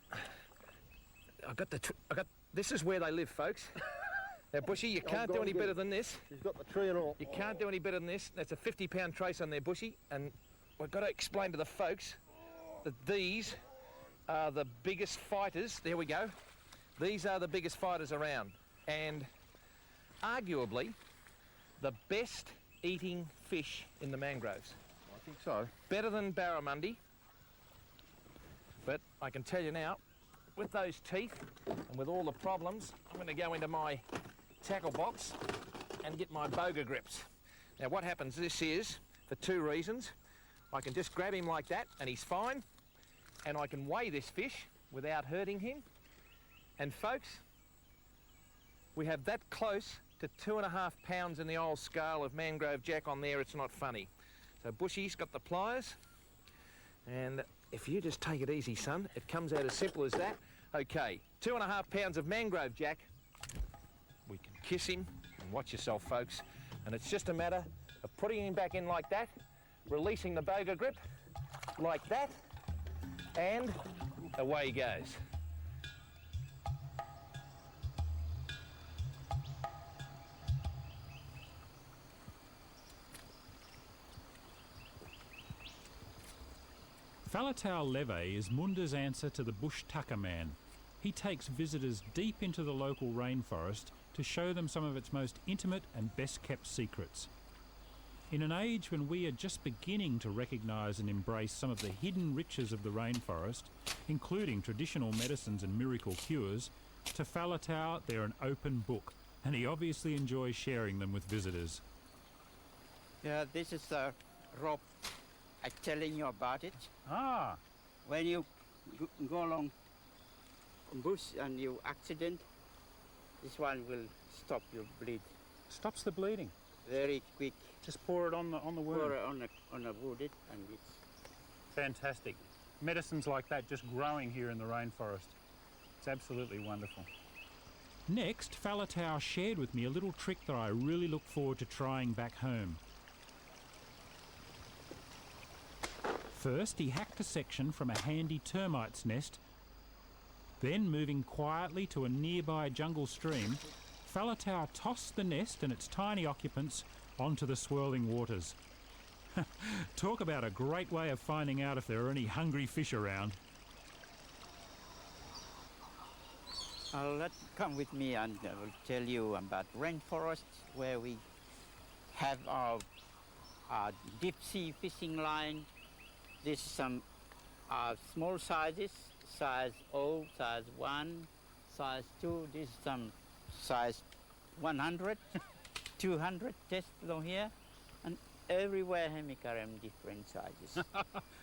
this is where they live, folks. Now, Bushy, you can't do any better than this. He's got the tree and all. You can't do any better than this. That's a 50-pound trace on there, Bushy, and we've got to explain to the folks that these are the biggest fighters. There we go. These are the biggest fighters around, and arguably the best eating fish in the mangroves. I think so. Better than barramundi, but I can tell you now, with those teeth and with all the problems, I'm going to go into my tackle box and get my boga grips. Now what happens, this is, for two reasons. I can just grab him like that and he's fine, and I can weigh this fish without hurting him. And folks, we have that close to 2.5 pounds in the old scale of mangrove jack on there, it's not funny. So Bushy's got the pliers, and if you just take it easy, son, it comes out as simple as that. Okay, 2.5 pounds of mangrove jack. We can kiss him, and watch yourself, folks. And it's just a matter of putting him back in like that, releasing the boga grip like that, and away he goes. Falatau Leve is Munda's answer to the bush tucker man. He takes visitors deep into the local rainforest to show them some of its most intimate and best kept secrets. In an age when we are just beginning to recognise and embrace some of the hidden riches of the rainforest, including traditional medicines and miracle cures, to Falatau they're an open book, and he obviously enjoys sharing them with visitors. Yeah, this is the rope. I'm telling you about it. Ah. When you go along bush and you accident, this one will stop your bleed. Stops the bleeding. Very quick. Just pour it on the wound. Pour it on the wounded, and it's fantastic. Medicines like that just growing here in the rainforest. It's absolutely wonderful. Next, Falatau shared with me a little trick that I really look forward to trying back home. First, he hacked a section from a handy termite's nest. Then, moving quietly to a nearby jungle stream, Falatau tossed the nest and its tiny occupants onto the swirling waters. Talk about a great way of finding out if there are any hungry fish around. Come with me and I will tell you about rainforests where we have our deep sea fishing line. This is some small sizes, size 0, size 1, size 2. This is some size 100, 200 test along here, and everywhere hemicarum different sizes.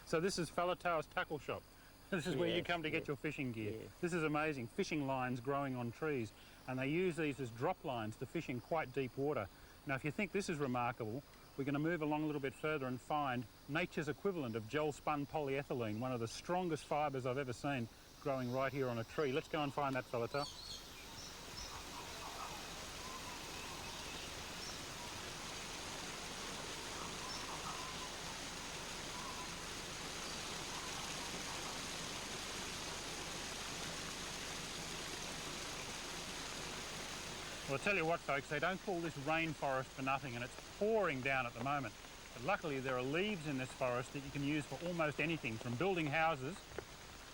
So this is Falatau's tackle shop. This is where you come to get your fishing gear. Yes. This is amazing. Fishing lines growing on trees, and they use these as drop lines to fish in quite deep water. Now, if you think this is remarkable, we're going to move along a little bit further and find nature's equivalent of gel-spun polyethylene, one of the strongest fibres I've ever seen growing right here on a tree. Let's go and find that, Falatau. Well, I'll tell you what, folks, they don't call this rainforest for nothing, and it's pouring down at the moment. But luckily, there are leaves in this forest that you can use for almost anything, from building houses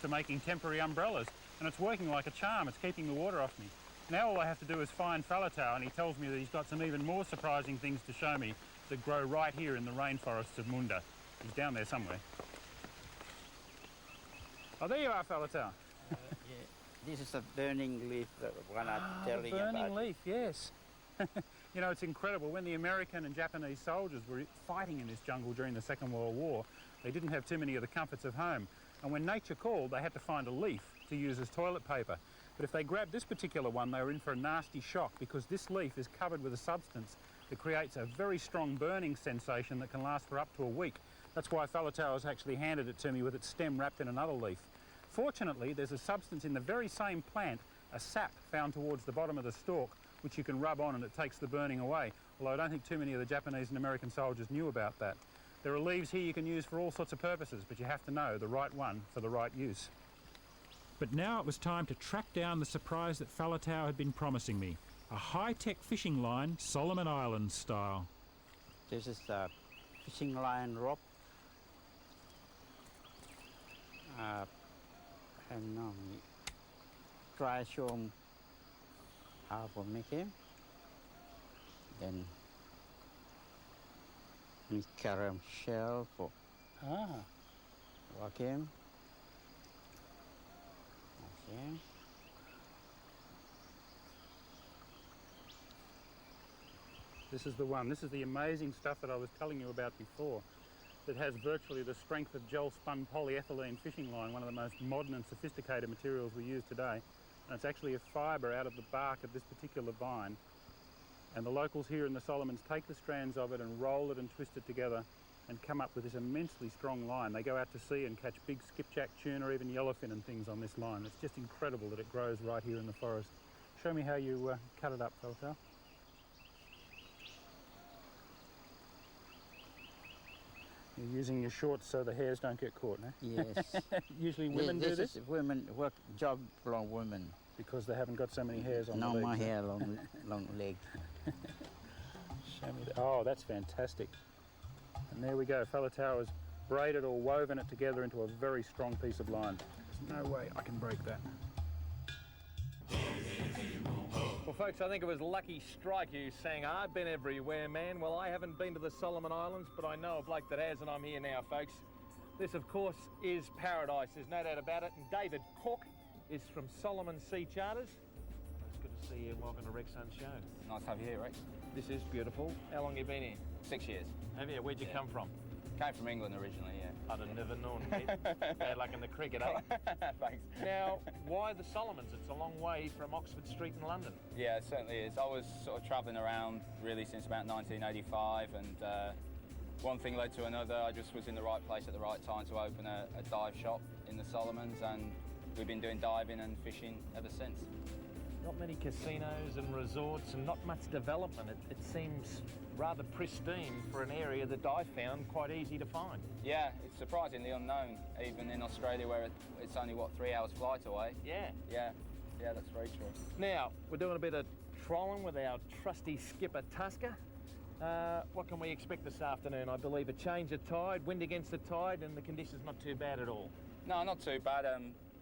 to making temporary umbrellas. And it's working like a charm. It's keeping the water off me. Now all I have to do is find Falatau, and he tells me that he's got some even more surprising things to show me that grow right here in the rainforests of Munda. He's down there somewhere. Oh, there you are, Falatau. This is a burning leaf, the one I'm telling you about. Burning leaf, yes. You know, it's incredible. When the American and Japanese soldiers were fighting in this jungle during the Second World War, they didn't have too many of the comforts of home. And when nature called, they had to find a leaf to use as toilet paper. But if they grabbed this particular one, they were in for a nasty shock, because this leaf is covered with a substance that creates a very strong burning sensation that can last for up to a week. That's why Falatau has actually handed it to me with its stem wrapped in another leaf. Fortunately, there's a substance in the very same plant, a sap found towards the bottom of the stalk, which you can rub on and it takes the burning away, although I don't think too many of the Japanese and American soldiers knew about that. There are leaves here you can use for all sorts of purposes, but you have to know the right one for the right use. But now it was time to track down the surprise that Falatau had been promising me. A high-tech fishing line, Solomon Islands style. This is a fishing line rope. And now we try show them how to make him. Then we carry him shell for work him. Okay. This is the one. This is the amazing stuff that I was telling you about before, that has virtually the strength of gel-spun polyethylene fishing line, one of the most modern and sophisticated materials we use today. And it's actually a fibre out of the bark of this particular vine. And the locals here in the Solomons take the strands of it and roll it and twist it together and come up with this immensely strong line. They go out to sea and catch big skipjack tuna, even yellowfin and things on this line. It's just incredible that it grows right here in the forest. Show me how you cut it up, Falatau. You're using your shorts so the hairs don't get caught, no? Yes. Usually women do this? Is women work job for women. Because they haven't got so many hairs on the legs. No, my hair, long leg. Show me that. Oh, that's fantastic. And there we go. Falatau has braided or woven it together into a very strong piece of line. There's no way I can break that. Well, folks, I think it was Lucky Strike who sang, "I've been everywhere, man." Well, I haven't been to the Solomon Islands, but I know a bloke that has, and I'm here now, folks. This, of course, is paradise. There's no doubt about it. And David Cook is from Solomon Sea Charters. It's good to see you, and welcome to Rexhunt Show. Nice to have you here, Rex. This is beautiful. How long have you been here? 6 years. Have you? Where'd you come from? Came from England originally, yeah. I'd have never known, mate. Bad luck in the cricket, eh? Thanks. Now, why the Solomons? It's a long way from Oxford Street in London. Yeah, it certainly is. I was sort of travelling around really since about 1985, and one thing led to another. I just was in the right place at the right time to open a dive shop in the Solomons, and we've been doing diving and fishing ever since. Not many casinos and resorts and not much development. It seems rather pristine for an area that I found quite easy to find. Yeah, it's surprisingly unknown, even in Australia where it's only, what, 3 hours flight away. Yeah. Yeah, that's very true. Now, we're doing a bit of trolling with our trusty skipper Tusker. What can we expect this afternoon? I believe a change of tide, wind against the tide, and the conditions not too bad at all. No, not too bad,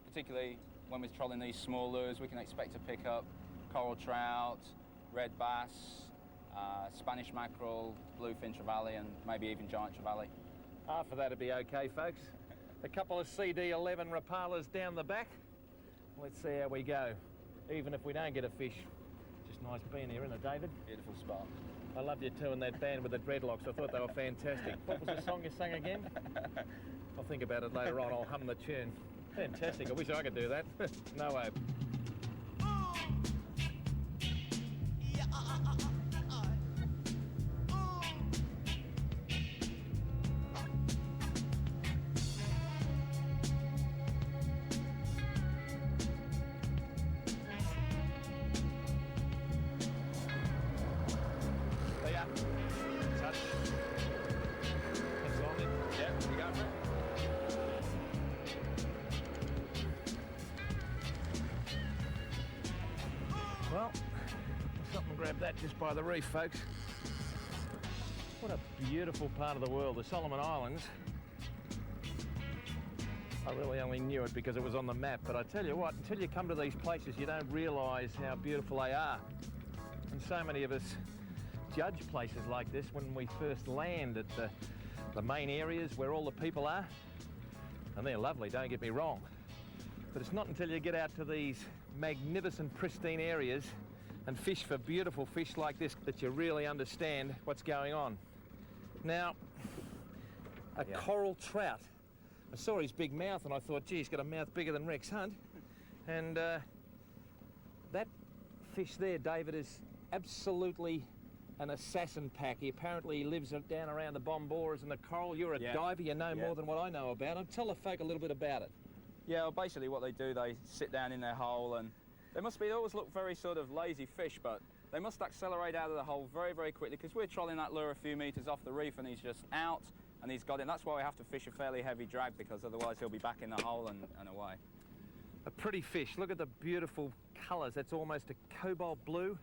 particularly when we're trolling these small lures. We can expect to pick up coral trout, red bass, Spanish mackerel, bluefin trevally, and maybe even giant trevally. Half of that'd be okay, folks. A couple of CD11 Rapalas down the back. Let's see how we go. Even if we don't get a fish. Just nice being here, isn't it, David? Beautiful spot. I loved you too in that band with the dreadlocks. I thought they were fantastic. What was the song you sang again? I'll think about it later on. I'll hum the tune. Fantastic. I wish I could do that. No hope. Well, something grab that just by the reef, folks. What a beautiful part of the world, the Solomon Islands. I really only knew it because it was on the map, but I tell you what, until you come to these places, you don't realise how beautiful they are. And so many of us judge places like this when we first land at the main areas where all the people are. And they're lovely, don't get me wrong. But it's not until you get out to these magnificent, pristine areas and fish for beautiful fish like this that you really understand what's going on. Now, a coral trout. I saw his big mouth and I thought, gee, he's got a mouth bigger than Rexhunt. And that fish there, David, is absolutely an assassin pack. He apparently lives down around the bomboras and the coral. You're a diver, you know more than what I know about him. Tell the folk a little bit about it. Yeah, well, basically what they do, they sit down in their hole and they always look very sort of lazy fish, but they must accelerate out of the hole very, very quickly because we're trolling that lure a few metres off the reef and he's just out and he's got it. And that's why we have to fish a fairly heavy drag because otherwise he'll be back in the hole and away. A pretty fish. Look at the beautiful colours. That's almost a cobalt blue.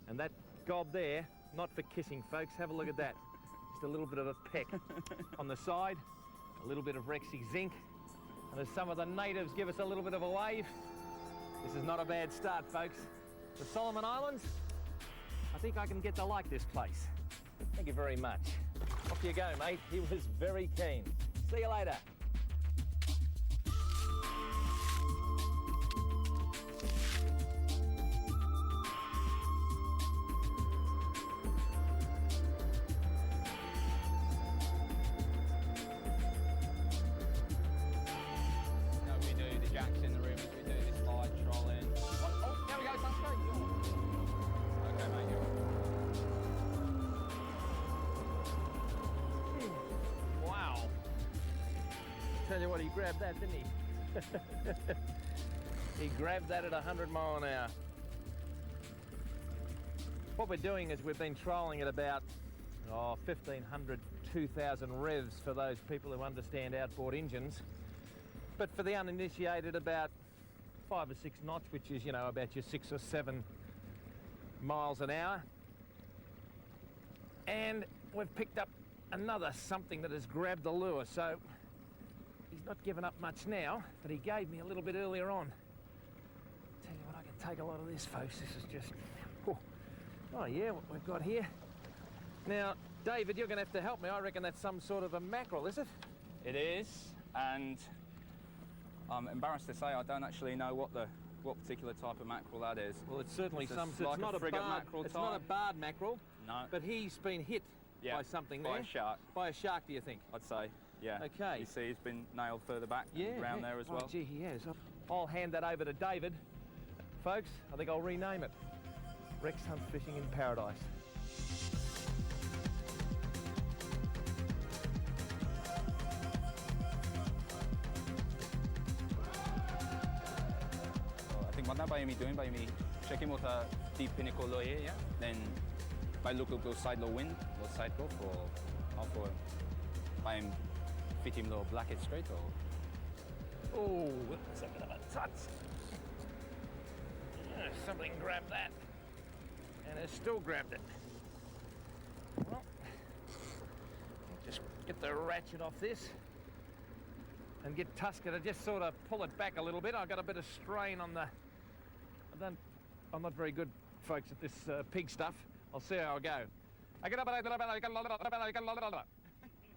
And that gob there, not for kissing, folks. Have a look at that. Just a little bit of a peck on the side, a little bit of Rexy zinc. And as some of the natives give us a little bit of a wave, this is not a bad start, folks. The Solomon Islands, I think I can get to like this place. Thank you very much. Off you go, mate. He was very keen. See you later. Tell you what, he grabbed that, didn't he? He grabbed that at 100 mile an hour. What we're doing is we've been trolling at about 1,500, 2,000 revs for those people who understand outboard engines. But for the uninitiated, about 5 or 6 knots, which is, you know, about your 6 or 7 miles an hour. And we've picked up another something that has grabbed the lure, so he's not given up much now, but he gave me a little bit earlier on. Tell you what, I can take a lot of this, folks. This is just... Oh yeah, what we've got here. Now, David, you're going to have to help me. I reckon that's some sort of a mackerel, is it? It is, and I'm embarrassed to say I don't actually know what particular type of mackerel that is. Well, it's certainly it's some... It's it's not a frigate mackerel type. It's not a barred mackerel. No. But he's been hit by something there. By a shark. By a shark, do you think? I'd say, yeah. Okay. You see he's been nailed further back around there as well. Oh, gee, he has. I'll hand that over to David. Folks, I think I'll rename it. Rexhunt Fishing in Paradise. I think what that by me doing, by me checking what a deep pinnacle low here, yeah? Then by look side low wind, low side go for by him fit him low blackhead straight or oh, that's a bit of a touch. Yeah, something grabbed that. And it still grabbed it. Well, just get the ratchet off this and get Tusker to just sort of pull it back a little bit. I've got a bit of strain on the... I'm not very good, folks, at this pig stuff. I'll see how I go.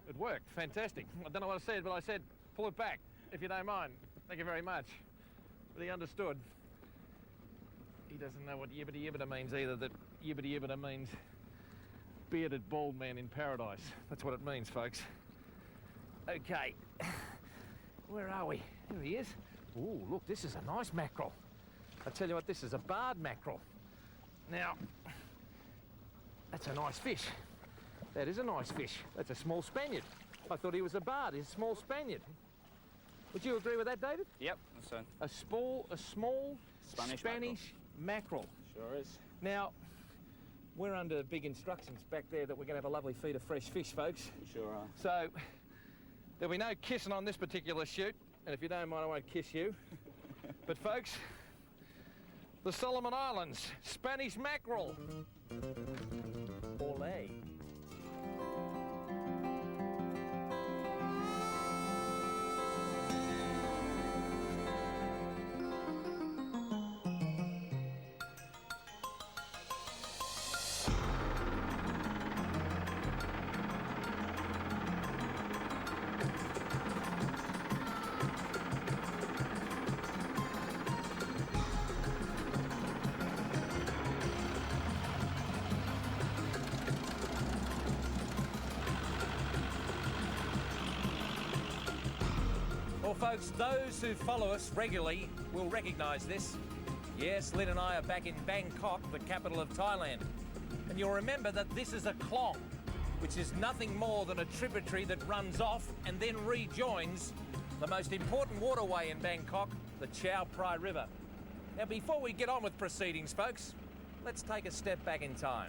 It worked, fantastic. I don't know what I said, but I said, pull it back, if you don't mind. Thank you very much. But he understood. He doesn't know what yibbity yibbita means either, that yibbity yibbita means bearded bald man in paradise. That's what it means, folks. Okay, where are we? Here he is. Ooh, look, this is a nice mackerel. I tell you what, this is a barred mackerel. Now, that's a nice fish. That is a nice fish. That's a small Spaniard. I thought he was a barred. He's a small Spaniard. Would you agree with that, David? Yep, that's so. A small Spanish mackerel. Sure is. Now, we're under big instructions back there that we're going to have a lovely feed of fresh fish, folks. We sure are. So, there'll be no kissing on this particular shoot, and if you don't mind, I won't kiss you. But, folks, the Solomon Islands, Spanish mackerel. Olé. folks, those who follow us regularly will recognise this. Yes, Lynn and I are back in Bangkok, the capital of Thailand. And you'll remember that this is a klong, which is nothing more than a tributary that runs off and then rejoins the most important waterway in Bangkok, the Chao Phraya River. Now, before we get on with proceedings, folks, let's take a step back in time.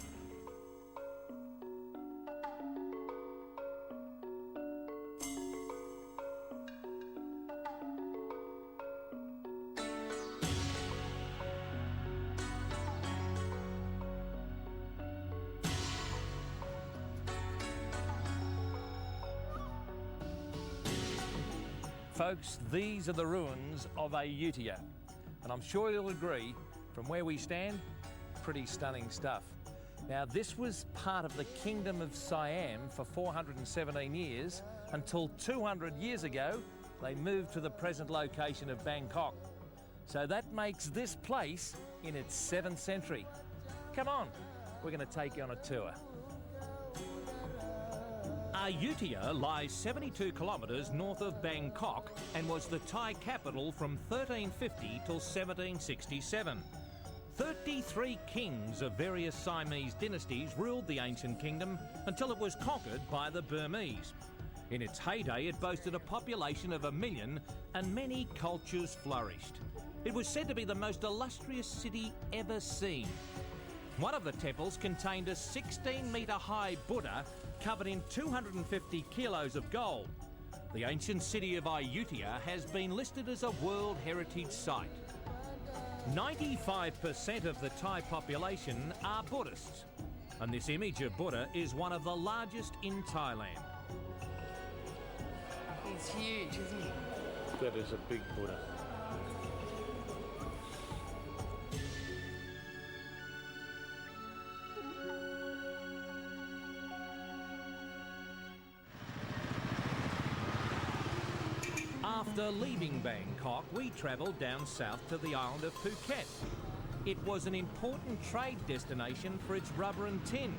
Folks, these are the ruins of Ayutthaya, and I'm sure you'll agree, from where we stand, pretty stunning stuff. Now, this was part of the Kingdom of Siam for 417 years, until 200 years ago, they moved to the present location of Bangkok. So that makes this place in its 7th century. Come on, we're going to take you on a tour. Ayutthaya lies 72 kilometres north of Bangkok and was the Thai capital from 1350 till 1767. 33 kings of various Siamese dynasties ruled the ancient kingdom until it was conquered by the Burmese. In its heyday, it boasted a population of 1 million and many cultures flourished. It was said to be the most illustrious city ever seen. One of the temples contained a 16-metre high Buddha covered in 250 kilos of gold. The ancient city of Ayutthaya has been listed as a World Heritage Site. 95% of the Thai population are Buddhists, and this image of Buddha is one of the largest in Thailand. He's huge, isn't he? That is a big Buddha. After leaving Bangkok, we travelled down south to the island of Phuket. It was an important trade destination for its rubber and tin.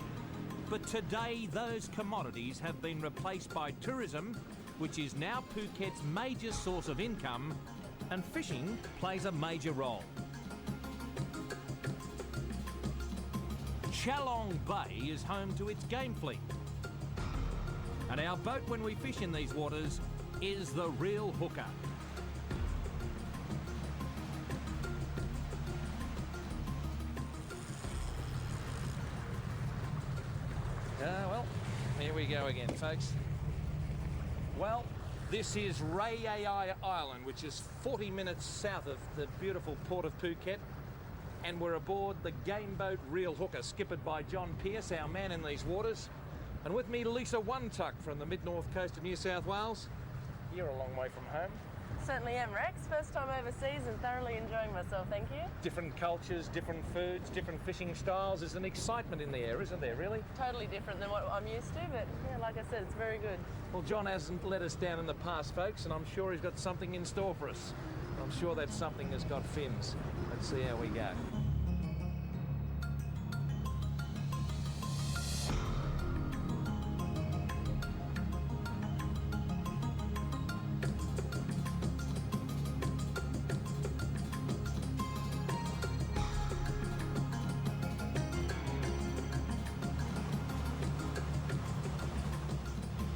But today, those commodities have been replaced by tourism, which is now Phuket's major source of income, and fishing plays a major role. Chalong Bay is home to its game fleet. And our boat, when we fish in these waters, is the real hooker. Well, here we go again, folks. Well, this is Rayai Island, which is 40 minutes south of the beautiful port of Phuket, and we're aboard the game boat Real Hooker, skippered by John Pearce, our man in these waters, and with me Lisa One-Tuck from the mid-north coast of New South Wales. You're a long way from home. Certainly am, Rex. First time overseas and thoroughly enjoying myself, thank you. Different cultures, different foods, different fishing styles. There's an excitement in the air, isn't there, really? Totally different than what I'm used to, but yeah, like I said, it's very good. Well, John hasn't let us down in the past, folks, and I'm sure he's got something in store for us. I'm sure that something has got fins. Let's see how we go.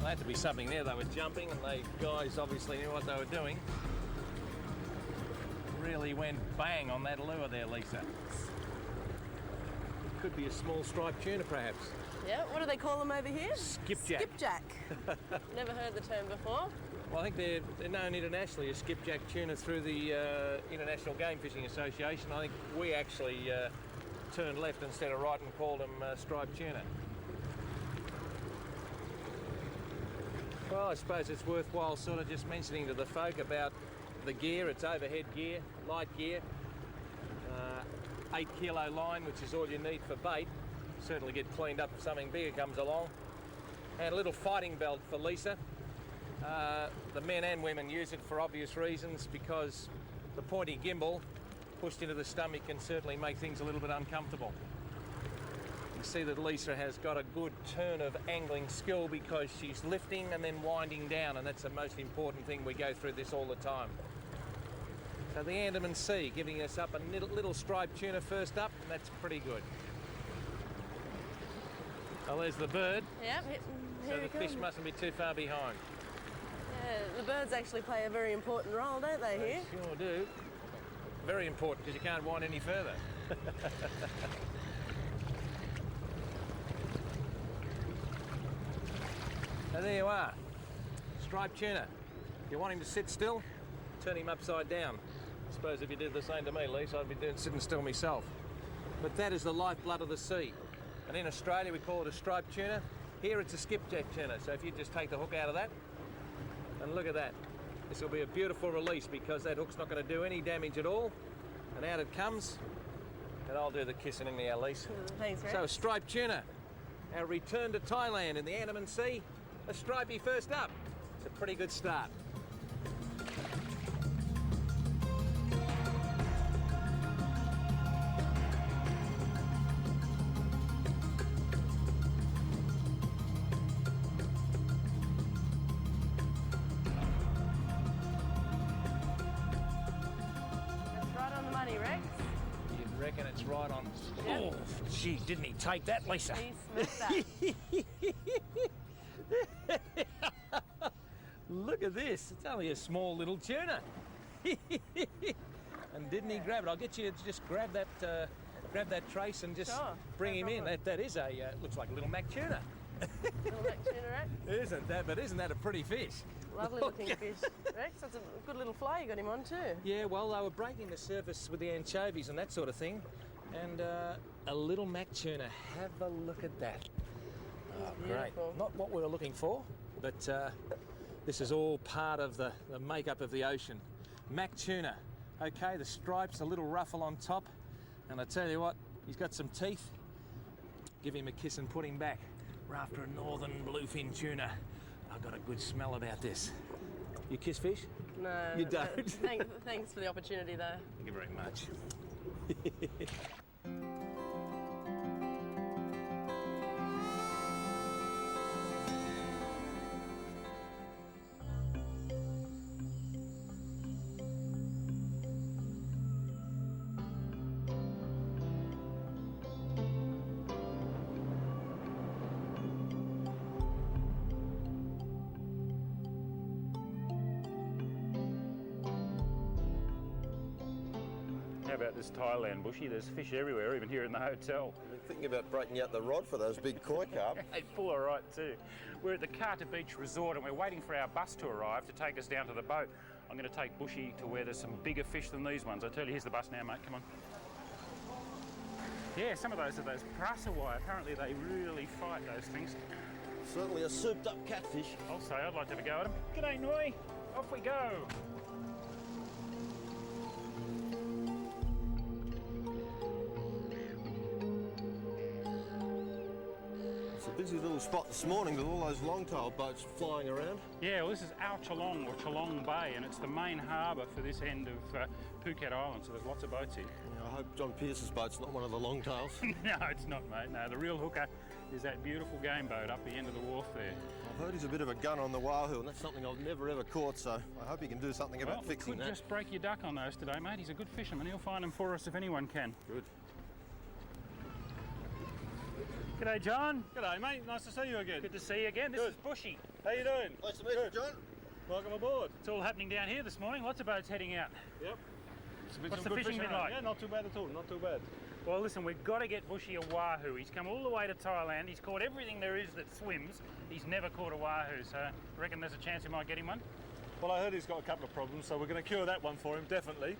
There had to be something there. They were jumping, and the guys obviously knew what they were doing. Really went bang on that lure there, Lisa. It could be a small striped tuna, perhaps. Yeah, what do they call them over here? Skipjack. Skipjack. Never heard the term before. Well, I think they're known internationally as skipjack tuna through the International Game Fishing Association. I think we actually turned left instead of right and called them striped tuna. Well, I suppose it's worthwhile sort of just mentioning to the folk about the gear. It's overhead gear, light gear, 8 kilo line, which is all you need for bait. Certainly get cleaned up if something bigger comes along. And a little fighting belt for Lisa. The men and women use it for obvious reasons, because the pointy gimbal pushed into the stomach can certainly make things a little bit uncomfortable. And see that Lisa has got a good turn of angling skill because she's lifting and then winding down, and that's the most important thing. We go through this all the time. So the Andaman Sea giving us up a little striped tuna first up, and that's pretty good. Oh, there's the bird. Yep, So the fish mustn't be too far behind. Yeah, the birds actually play a very important role, don't they, here? They sure do. Very important, because you can't wind any further. So there you are. Striped tuna. If you want him to sit still, turn him upside down. I suppose if you did the same to me, Lisa, I'd be sitting still myself. But that is the lifeblood of the sea. And in Australia, we call it a striped tuna. Here, it's a skipjack tuna. So if you just take the hook out of that, and look at that. This will be a beautiful release because that hook's not going to do any damage at all. And out it comes. And I'll do the kissing in the air, Lisa. Thanks, Rex. So, striped tuna. Our return to Thailand in the Andaman Sea. A stripey first up. It's a pretty good start. Reckon it's right on. Yep. Oh, gee, didn't he take that, Lisa? He smashed that. Look at this. It's only a small little tuna. And didn't he grab it? I'll get you to just grab that trace and just bring him in. That is a looks like a little mac tuna. Little mac tuna, Rex. Isn't that? But isn't that a pretty fish? Lovely looking fish, Rex. That's a good little fly you got him on too. Yeah, well, they were breaking the surface with the anchovies and that sort of thing. And a little mac tuna. Have a look at that. Oh, great. Not what we were looking for, but this is all part of the makeup of the ocean. Mac tuna. Okay, the stripes, a little ruffle on top. And I tell you what, he's got some teeth. Give him a kiss and put him back. We're after a northern bluefin tuna. I've got a good smell about this. You kiss fish? No. You don't? Thanks for the opportunity, though. Thank you very much. How about this Thailand bushy? There's fish everywhere, even here in the hotel. I've been thinking about breaking out the rod for those big koi carp. They pull all right too. We're at the Carter Beach Resort and we're waiting for our bus to arrive to take us down to the boat. I'm going to take Bushy to where there's some bigger fish than these ones. I tell you, here's the bus now, mate. Come on. Yeah, some of those are those brassawai. Apparently they really fight those things. Certainly a souped-up catfish. I'll say, I'd like to have a go at them. G'day, Noi. Off we go. It's a busy little spot this morning with all those long-tail boats flying around. Yeah, well, this is Ao Chalong, or Chalong Bay, and it's the main harbour for this end of Phuket Island, so there's lots of boats here. Yeah, I hope John Pierce's boat's not one of the long-tails. No, it's not, mate. No, the real hooker is that beautiful game boat up the end of the wharf there. I've heard he's a bit of a gun on the wahoo, and that's something I've never ever caught, so I hope he can do something about fixing that. Just break your duck on those today, mate. He's a good fisherman. He'll find them for us if anyone can. Good. G'day, John. G'day, mate. Nice to see you again. Good to see you again. This is Bushy. How you doing? Nice to meet you, John. Welcome aboard. It's all happening down here this morning. Lots of boats heading out. Yep. What's the fishing been like? Yeah, not too bad at all. Not too bad. Well, listen, we've got to get Bushy a wahoo. He's come all the way to Thailand. He's caught everything there is that swims. He's never caught a wahoo, so I reckon there's a chance we might get him one. Well, I heard he's got a couple of problems, so we're going to cure that one for him, definitely.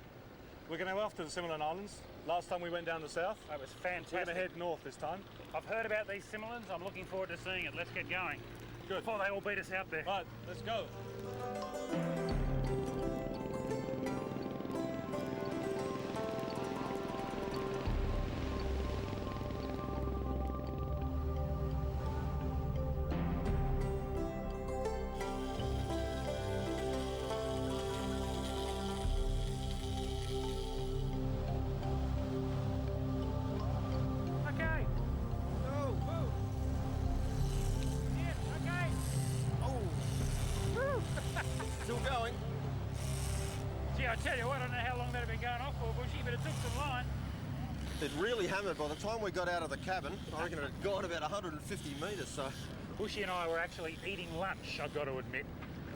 We're going to go off to the Similan Islands. Last time we went down the south. That was fantastic. We're going to head north this time. I've heard about these Similans. I'm looking forward to seeing it. Let's get going. Good. Before they all beat us out there. Right, let's go. I tell you what, I don't know how long that had been going off for, Bushy, but it took some line. It really hammered. By the time we got out of the cabin, I reckon it had gone about 150 metres, so... Bushy and I were actually eating lunch, I've got to admit.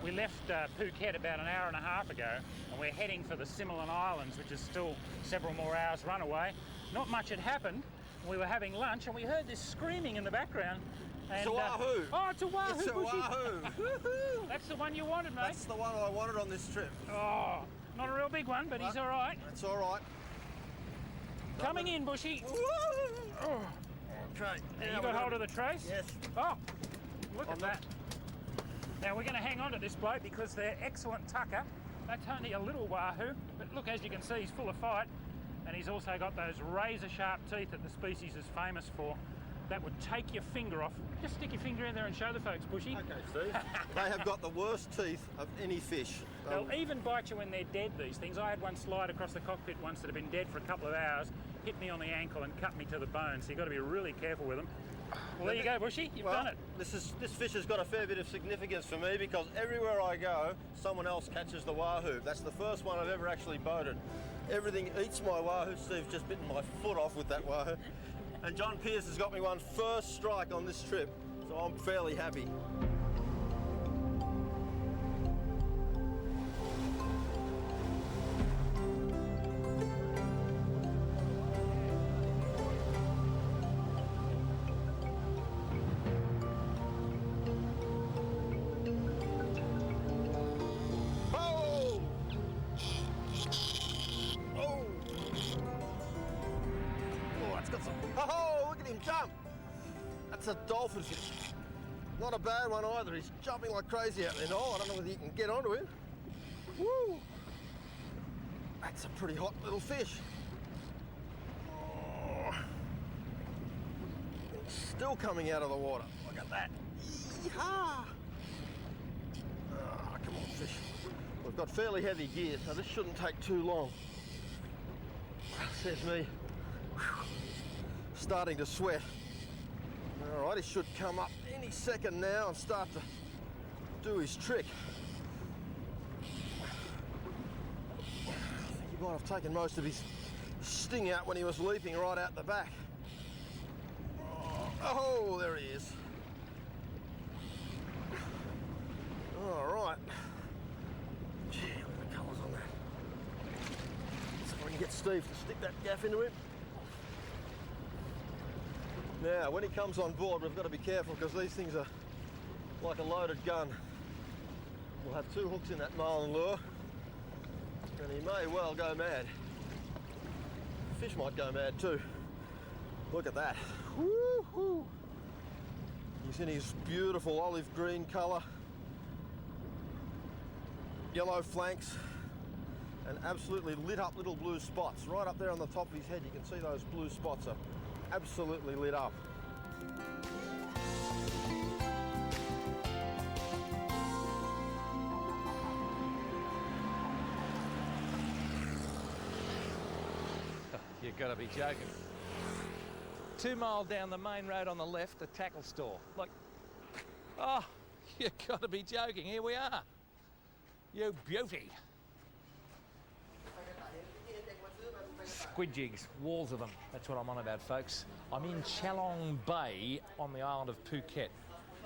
We left Phuket about an hour and a half ago, and we're heading for the Talisman Islands, which is still several more hours run away. Not much had happened. We were having lunch, and we heard this screaming in the background. And, it's a wahoo! Oh, it's a wahoo, It's a Bushy. wahoo! That's the one you wanted, mate. That's the one I wanted on this trip. Oh, not a real big one, but he's all right. That's all right. Coming in, Bushy. Oh. Okay. You got hold of the trace? Yes. Oh, look at that. Now, we're going to hang on to this bloke because they're excellent tucker. That's only a little wahoo, but look, as you can see, he's full of fight, and he's also got those razor-sharp teeth that the species is famous for. That would take your finger off. Just stick your finger in there and show the folks, Bushy. Okay, Steve. They have got the worst teeth of any fish. They'll even bite you when they're dead, these things. I had one slide across the cockpit once that had been dead for a couple of hours, hit me on the ankle and cut me to the bone, so you've got to be really careful with them. Well, there you go, Bushy. You've done it. This fish has got a fair bit of significance for me because everywhere I go, someone else catches the wahoo. That's the first one I've ever actually boated. Everything eats my wahoo. Steve's just bitten my foot off with that wahoo. And John Pierce has got me one first strike on this trip, so I'm fairly happy. That's a dolphin fish. Not a bad one either. He's jumping like crazy out there. No, I don't know whether you can get onto him. Woo! That's a pretty hot little fish. Oh. Still coming out of the water. Look at that. Yeehaw! Oh, come on, fish. We've got fairly heavy gear, so this shouldn't take too long. Says me. Starting to sweat. All right, he should come up any second now and start to do his trick. I think he might have taken most of his sting out when he was leaping right out the back. Oh, there he is. All right. Gee, look at the colours on that. So I can get Steve to stick that gaff into him. Now, when he comes on board, we've got to be careful because these things are like a loaded gun. We'll have two hooks in that marlin lure, and he may well go mad. The fish might go mad too. Look at that. Woo-hoo. He's in his beautiful olive green colour, yellow flanks, and absolutely lit up little blue spots. Right up there on the top of his head, you can see those blue spots are absolutely lit up. You've got to be joking. 2 miles down the main road on the left, a tackle store. Look. Oh, you've got to be joking. Here we are. You beauty. Squid jigs, walls of them. That's what I'm on about, folks. I'm in Chalong Bay on the island of Phuket.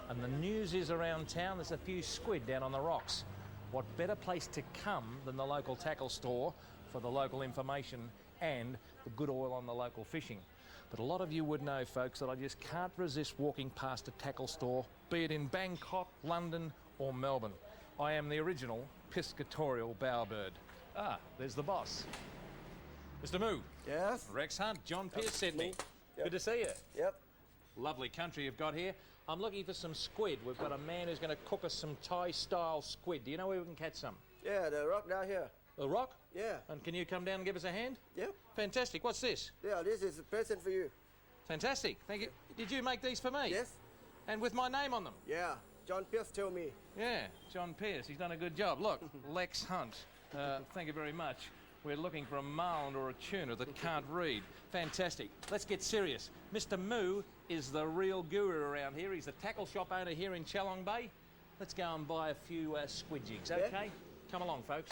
And the news is around town there's a few squid down on the rocks. What better place to come than the local tackle store for the local information and the good oil on the local fishing. But a lot of you would know, folks, that I just can't resist walking past a tackle store, be it in Bangkok, London or Melbourne. I am the original piscatorial bowerbird. Ah, there's the boss. Mr. Moo. Yes? Rexhunt, John Pierce, Sydney. Yep. Good to see you. Yep. Lovely country you've got here. I'm looking for some squid. We've got a man who's going to cook us some Thai-style squid. Do you know where we can catch some? Yeah, the rock down here. The rock? Yeah. And can you come down and give us a hand? Yep. Fantastic. What's this? Yeah, this is a present for you. Fantastic. Thank you. Did you make these for me? Yes. And with my name on them? Yeah. John Pierce told me. Yeah, John Pierce. He's done a good job. Look, Lex Hunt. Thank you very much. We're looking for a marlin or a tuna that can't read. Fantastic. Let's get serious. Mr. Moo is the real guru around here. He's the tackle shop owner here in Chalong Bay. Let's go and buy a few squid jigs, okay? Come along, folks.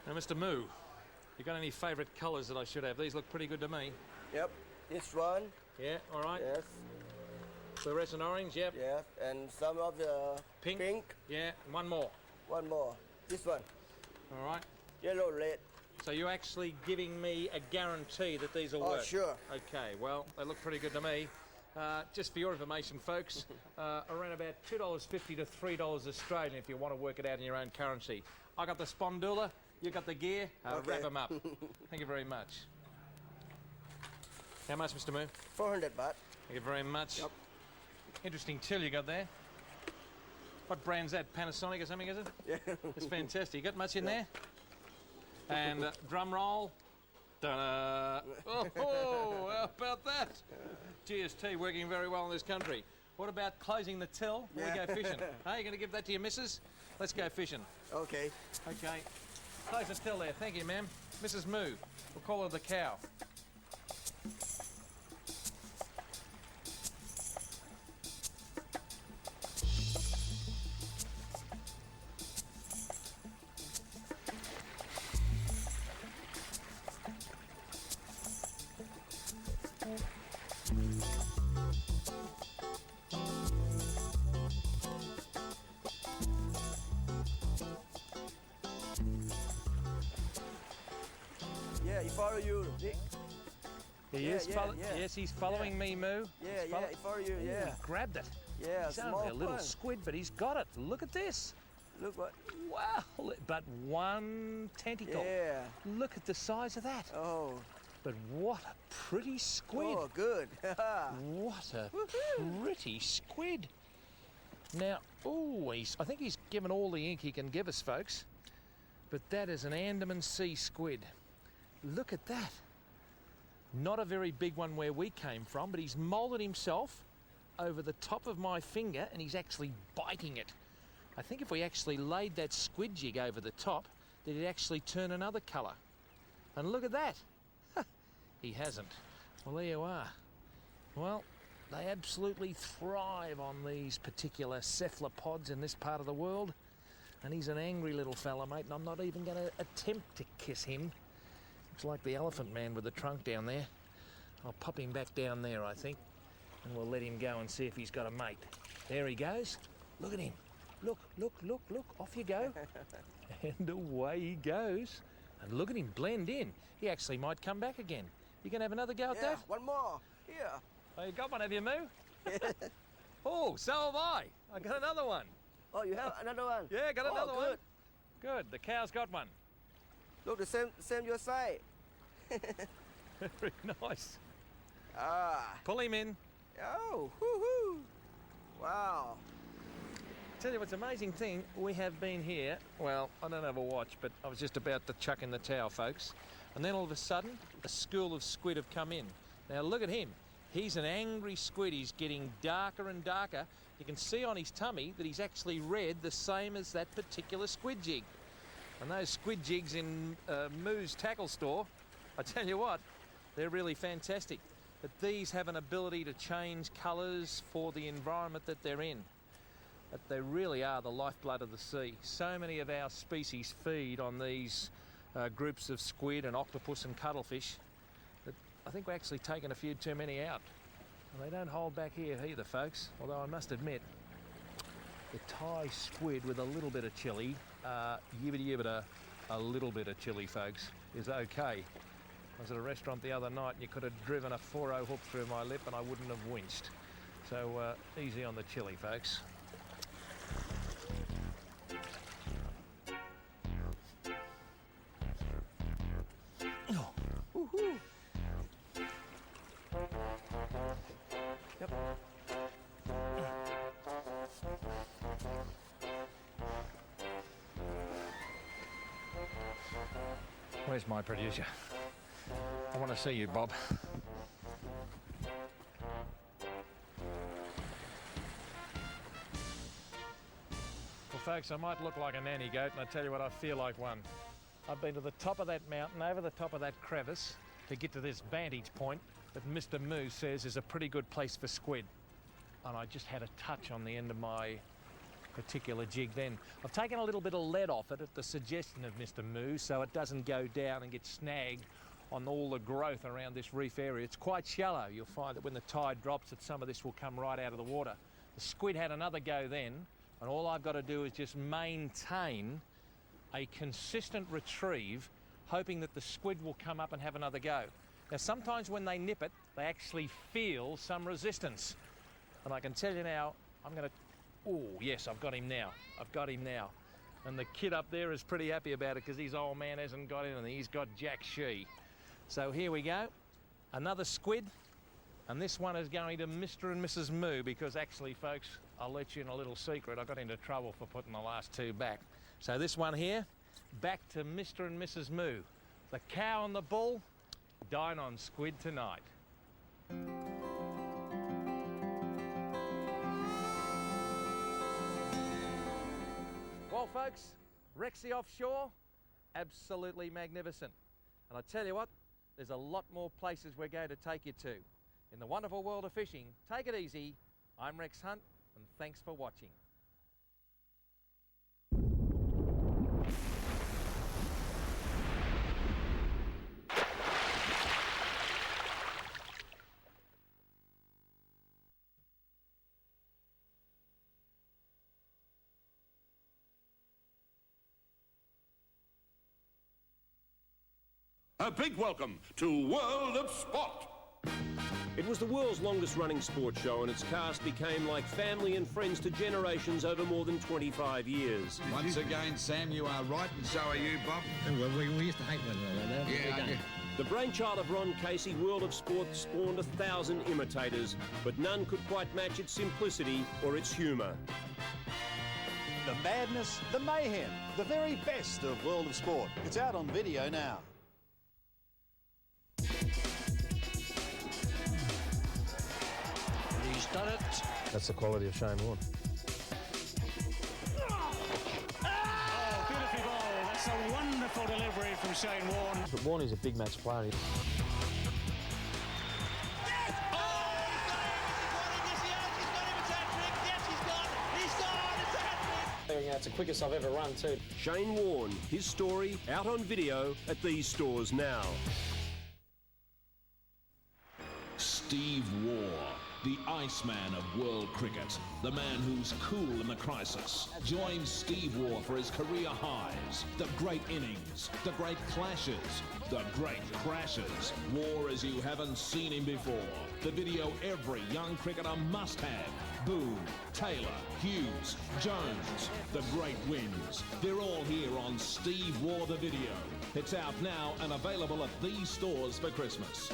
Now, Mr. Moo, you got any favourite colours that I should have? These look pretty good to me. Yep. This one. Yeah, all right. Yes. Fluorescent orange, yep. Yes. And some of the pink. Yeah, and one more. One more. This one. All right. Yellow, red. So you're actually giving me a guarantee that these will work? Oh, sure. Okay, well, they look pretty good to me. Just for your information, folks, around about $2.50 to $3 Australian if you want to work it out in your own currency. I got the spondula, you got the gear, Okay. wrap them up. Thank you very much. How much, Mr. Moo? 400 baht. Thank you very much. Yep. Interesting till you got there. What brand's that? Panasonic or something, is it? Yeah. It's fantastic. You got much in there? And drum roll. Ta-da! Oh, how about that? GST working very well in this country. What about closing the till when we go fishing? Hey, you going to give that to your missus? Let's go fishing. Okay. Okay. Close the till there. Thank you, ma'am. Mrs. Moo. We'll call her the cow. Yeah, he follow you, Dick. He is Yes, he's following me, Moo. Yeah, he follow you, yeah. Grabbed it. Yeah, He's small only a little one. squid, but he's got it. Look at this. Look what? Wow, but one tentacle. Yeah. Look at the size of that. Oh. But what a pretty squid. Oh, good. What a pretty squid. Now, I think he's given all the ink he can give us, folks. But that is an Andaman Sea squid. Look at that. Not a very big one where we came from, but he's moulded himself over the top of my finger and he's actually biting it. I think if we actually laid that squid jig over the top, that it'd actually turn another colour. And look at that. He hasn't. Well, there you are. Well, they absolutely thrive on these particular cephalopods in this part of the world. And he's an angry little fella, mate, and I'm not even going to attempt to kiss him. Looks like the elephant man with the trunk down there. I'll pop him back down there, I think, and we'll let him go and see if he's got a mate. There he goes. Look at him. Look, look, look, look. Off you go. And away he goes. And look at him blend in. He actually might come back again. You going to have another go at that? One more. Here. Oh, you got one, have you, Moo? Oh, so have I. I got another one. Oh, you have another one? Yeah, got another good. one. Good. The cow's got one. Look, the same your side. Very nice. Ah. Pull him in. Oh, whoo-hoo. Wow. Tell you what's an amazing thing, we have been here, well, I don't have a watch, but I was just about to chuck in the towel, folks. And then all of a sudden, a school of squid have come in. Now look at him. He's an angry squid. He's getting darker and darker. You can see on his tummy that he's actually red, the same as that particular squid jig. And those squid jigs in Moo's tackle store, I tell you what, they're really fantastic. But these have an ability to change colours for the environment that they're in. But they really are the lifeblood of the sea. So many of our species feed on these groups of squid and octopus and cuttlefish that I think we're actually taking a few too many out. And they don't hold back here either, folks. Although I must admit, the Thai squid with a little bit of chilli, yibbida, a little bit of chilli, folks, is okay. I was at a restaurant the other night and you could have driven a 4-0 hook through my lip and I wouldn't have winced. So easy on the chilli, folks. Oh. Woohoo. Yep. Where's my producer? I want to see you, Bob. Well, folks, I might look like a nanny goat, and I tell you what, I feel like one. I've been to the top of that mountain, over the top of that crevice, to get to this vantage point, that Mr. Moo says is a pretty good place for squid. And I just had a touch on the end of my particular jig then. I've taken a little bit of lead off it at the suggestion of Mr. Moo so it doesn't go down and get snagged on all the growth around this reef area. It's quite shallow. You'll find that when the tide drops that some of this will come right out of the water. The squid had another go then, and all I've got to do is just maintain a consistent retrieve, hoping that the squid will come up and have another go. Now sometimes when they nip it, they actually feel some resistance. And I can tell you now, I'm going to... Oh, yes, I've got him now. I've got him now. And the kid up there is pretty happy about it because his old man hasn't got anything. He's got Jack Shee. So here we go. Another squid. And this one is going to Mr. and Mrs. Moo because actually, folks, I'll let you in a little secret. I got into trouble for putting the last two back. So this one here, back to Mr. and Mrs. Moo. The cow and the bull, dine on squid tonight. Well, folks, Rexy Offshore, absolutely magnificent. And I tell you what, there's a lot more places we're going to take you to. In the wonderful world of fishing, take it easy. I'm Rexhunt, and thanks for watching. A big welcome to World of Sport. It was the world's longest-running sports show, and its cast became like family and friends to generations over more than 25 years. Once again, Sam, you are right, and so are you, Bob. Well, we used to hate one another. Yeah, The brainchild of Ron Casey, World of Sport spawned 1,000 imitators, but none could quite match its simplicity or its humour. The madness, the mayhem, the very best of World of Sport. It's out on video now. He's done it. That's the quality of Shane Warne. Oh, beautiful ball. That's a wonderful delivery from Shane Warne. But Warne is a big match player. It's the quickest I've ever run too. Shane Warne, his story out on video at these stores now. Steve Waugh, the Iceman of world cricket, the man who's cool in the crisis. Join Steve Waugh for his career highs, the great innings, the great clashes, the great crashes. Waugh as you haven't seen him before. The video every young cricketer must have. Boone, Taylor, Hughes, Jones, the great wins. They're all here on Steve Waugh the video. It's out now and available at these stores for Christmas.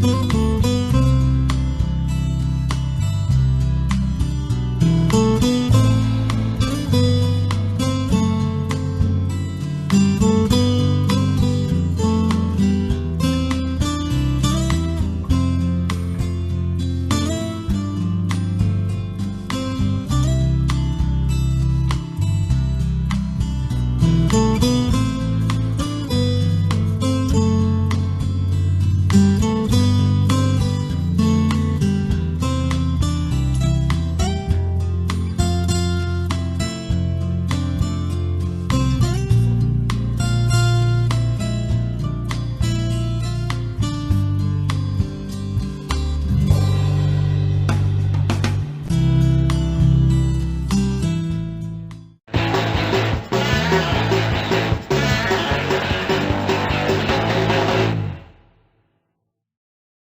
Thank you.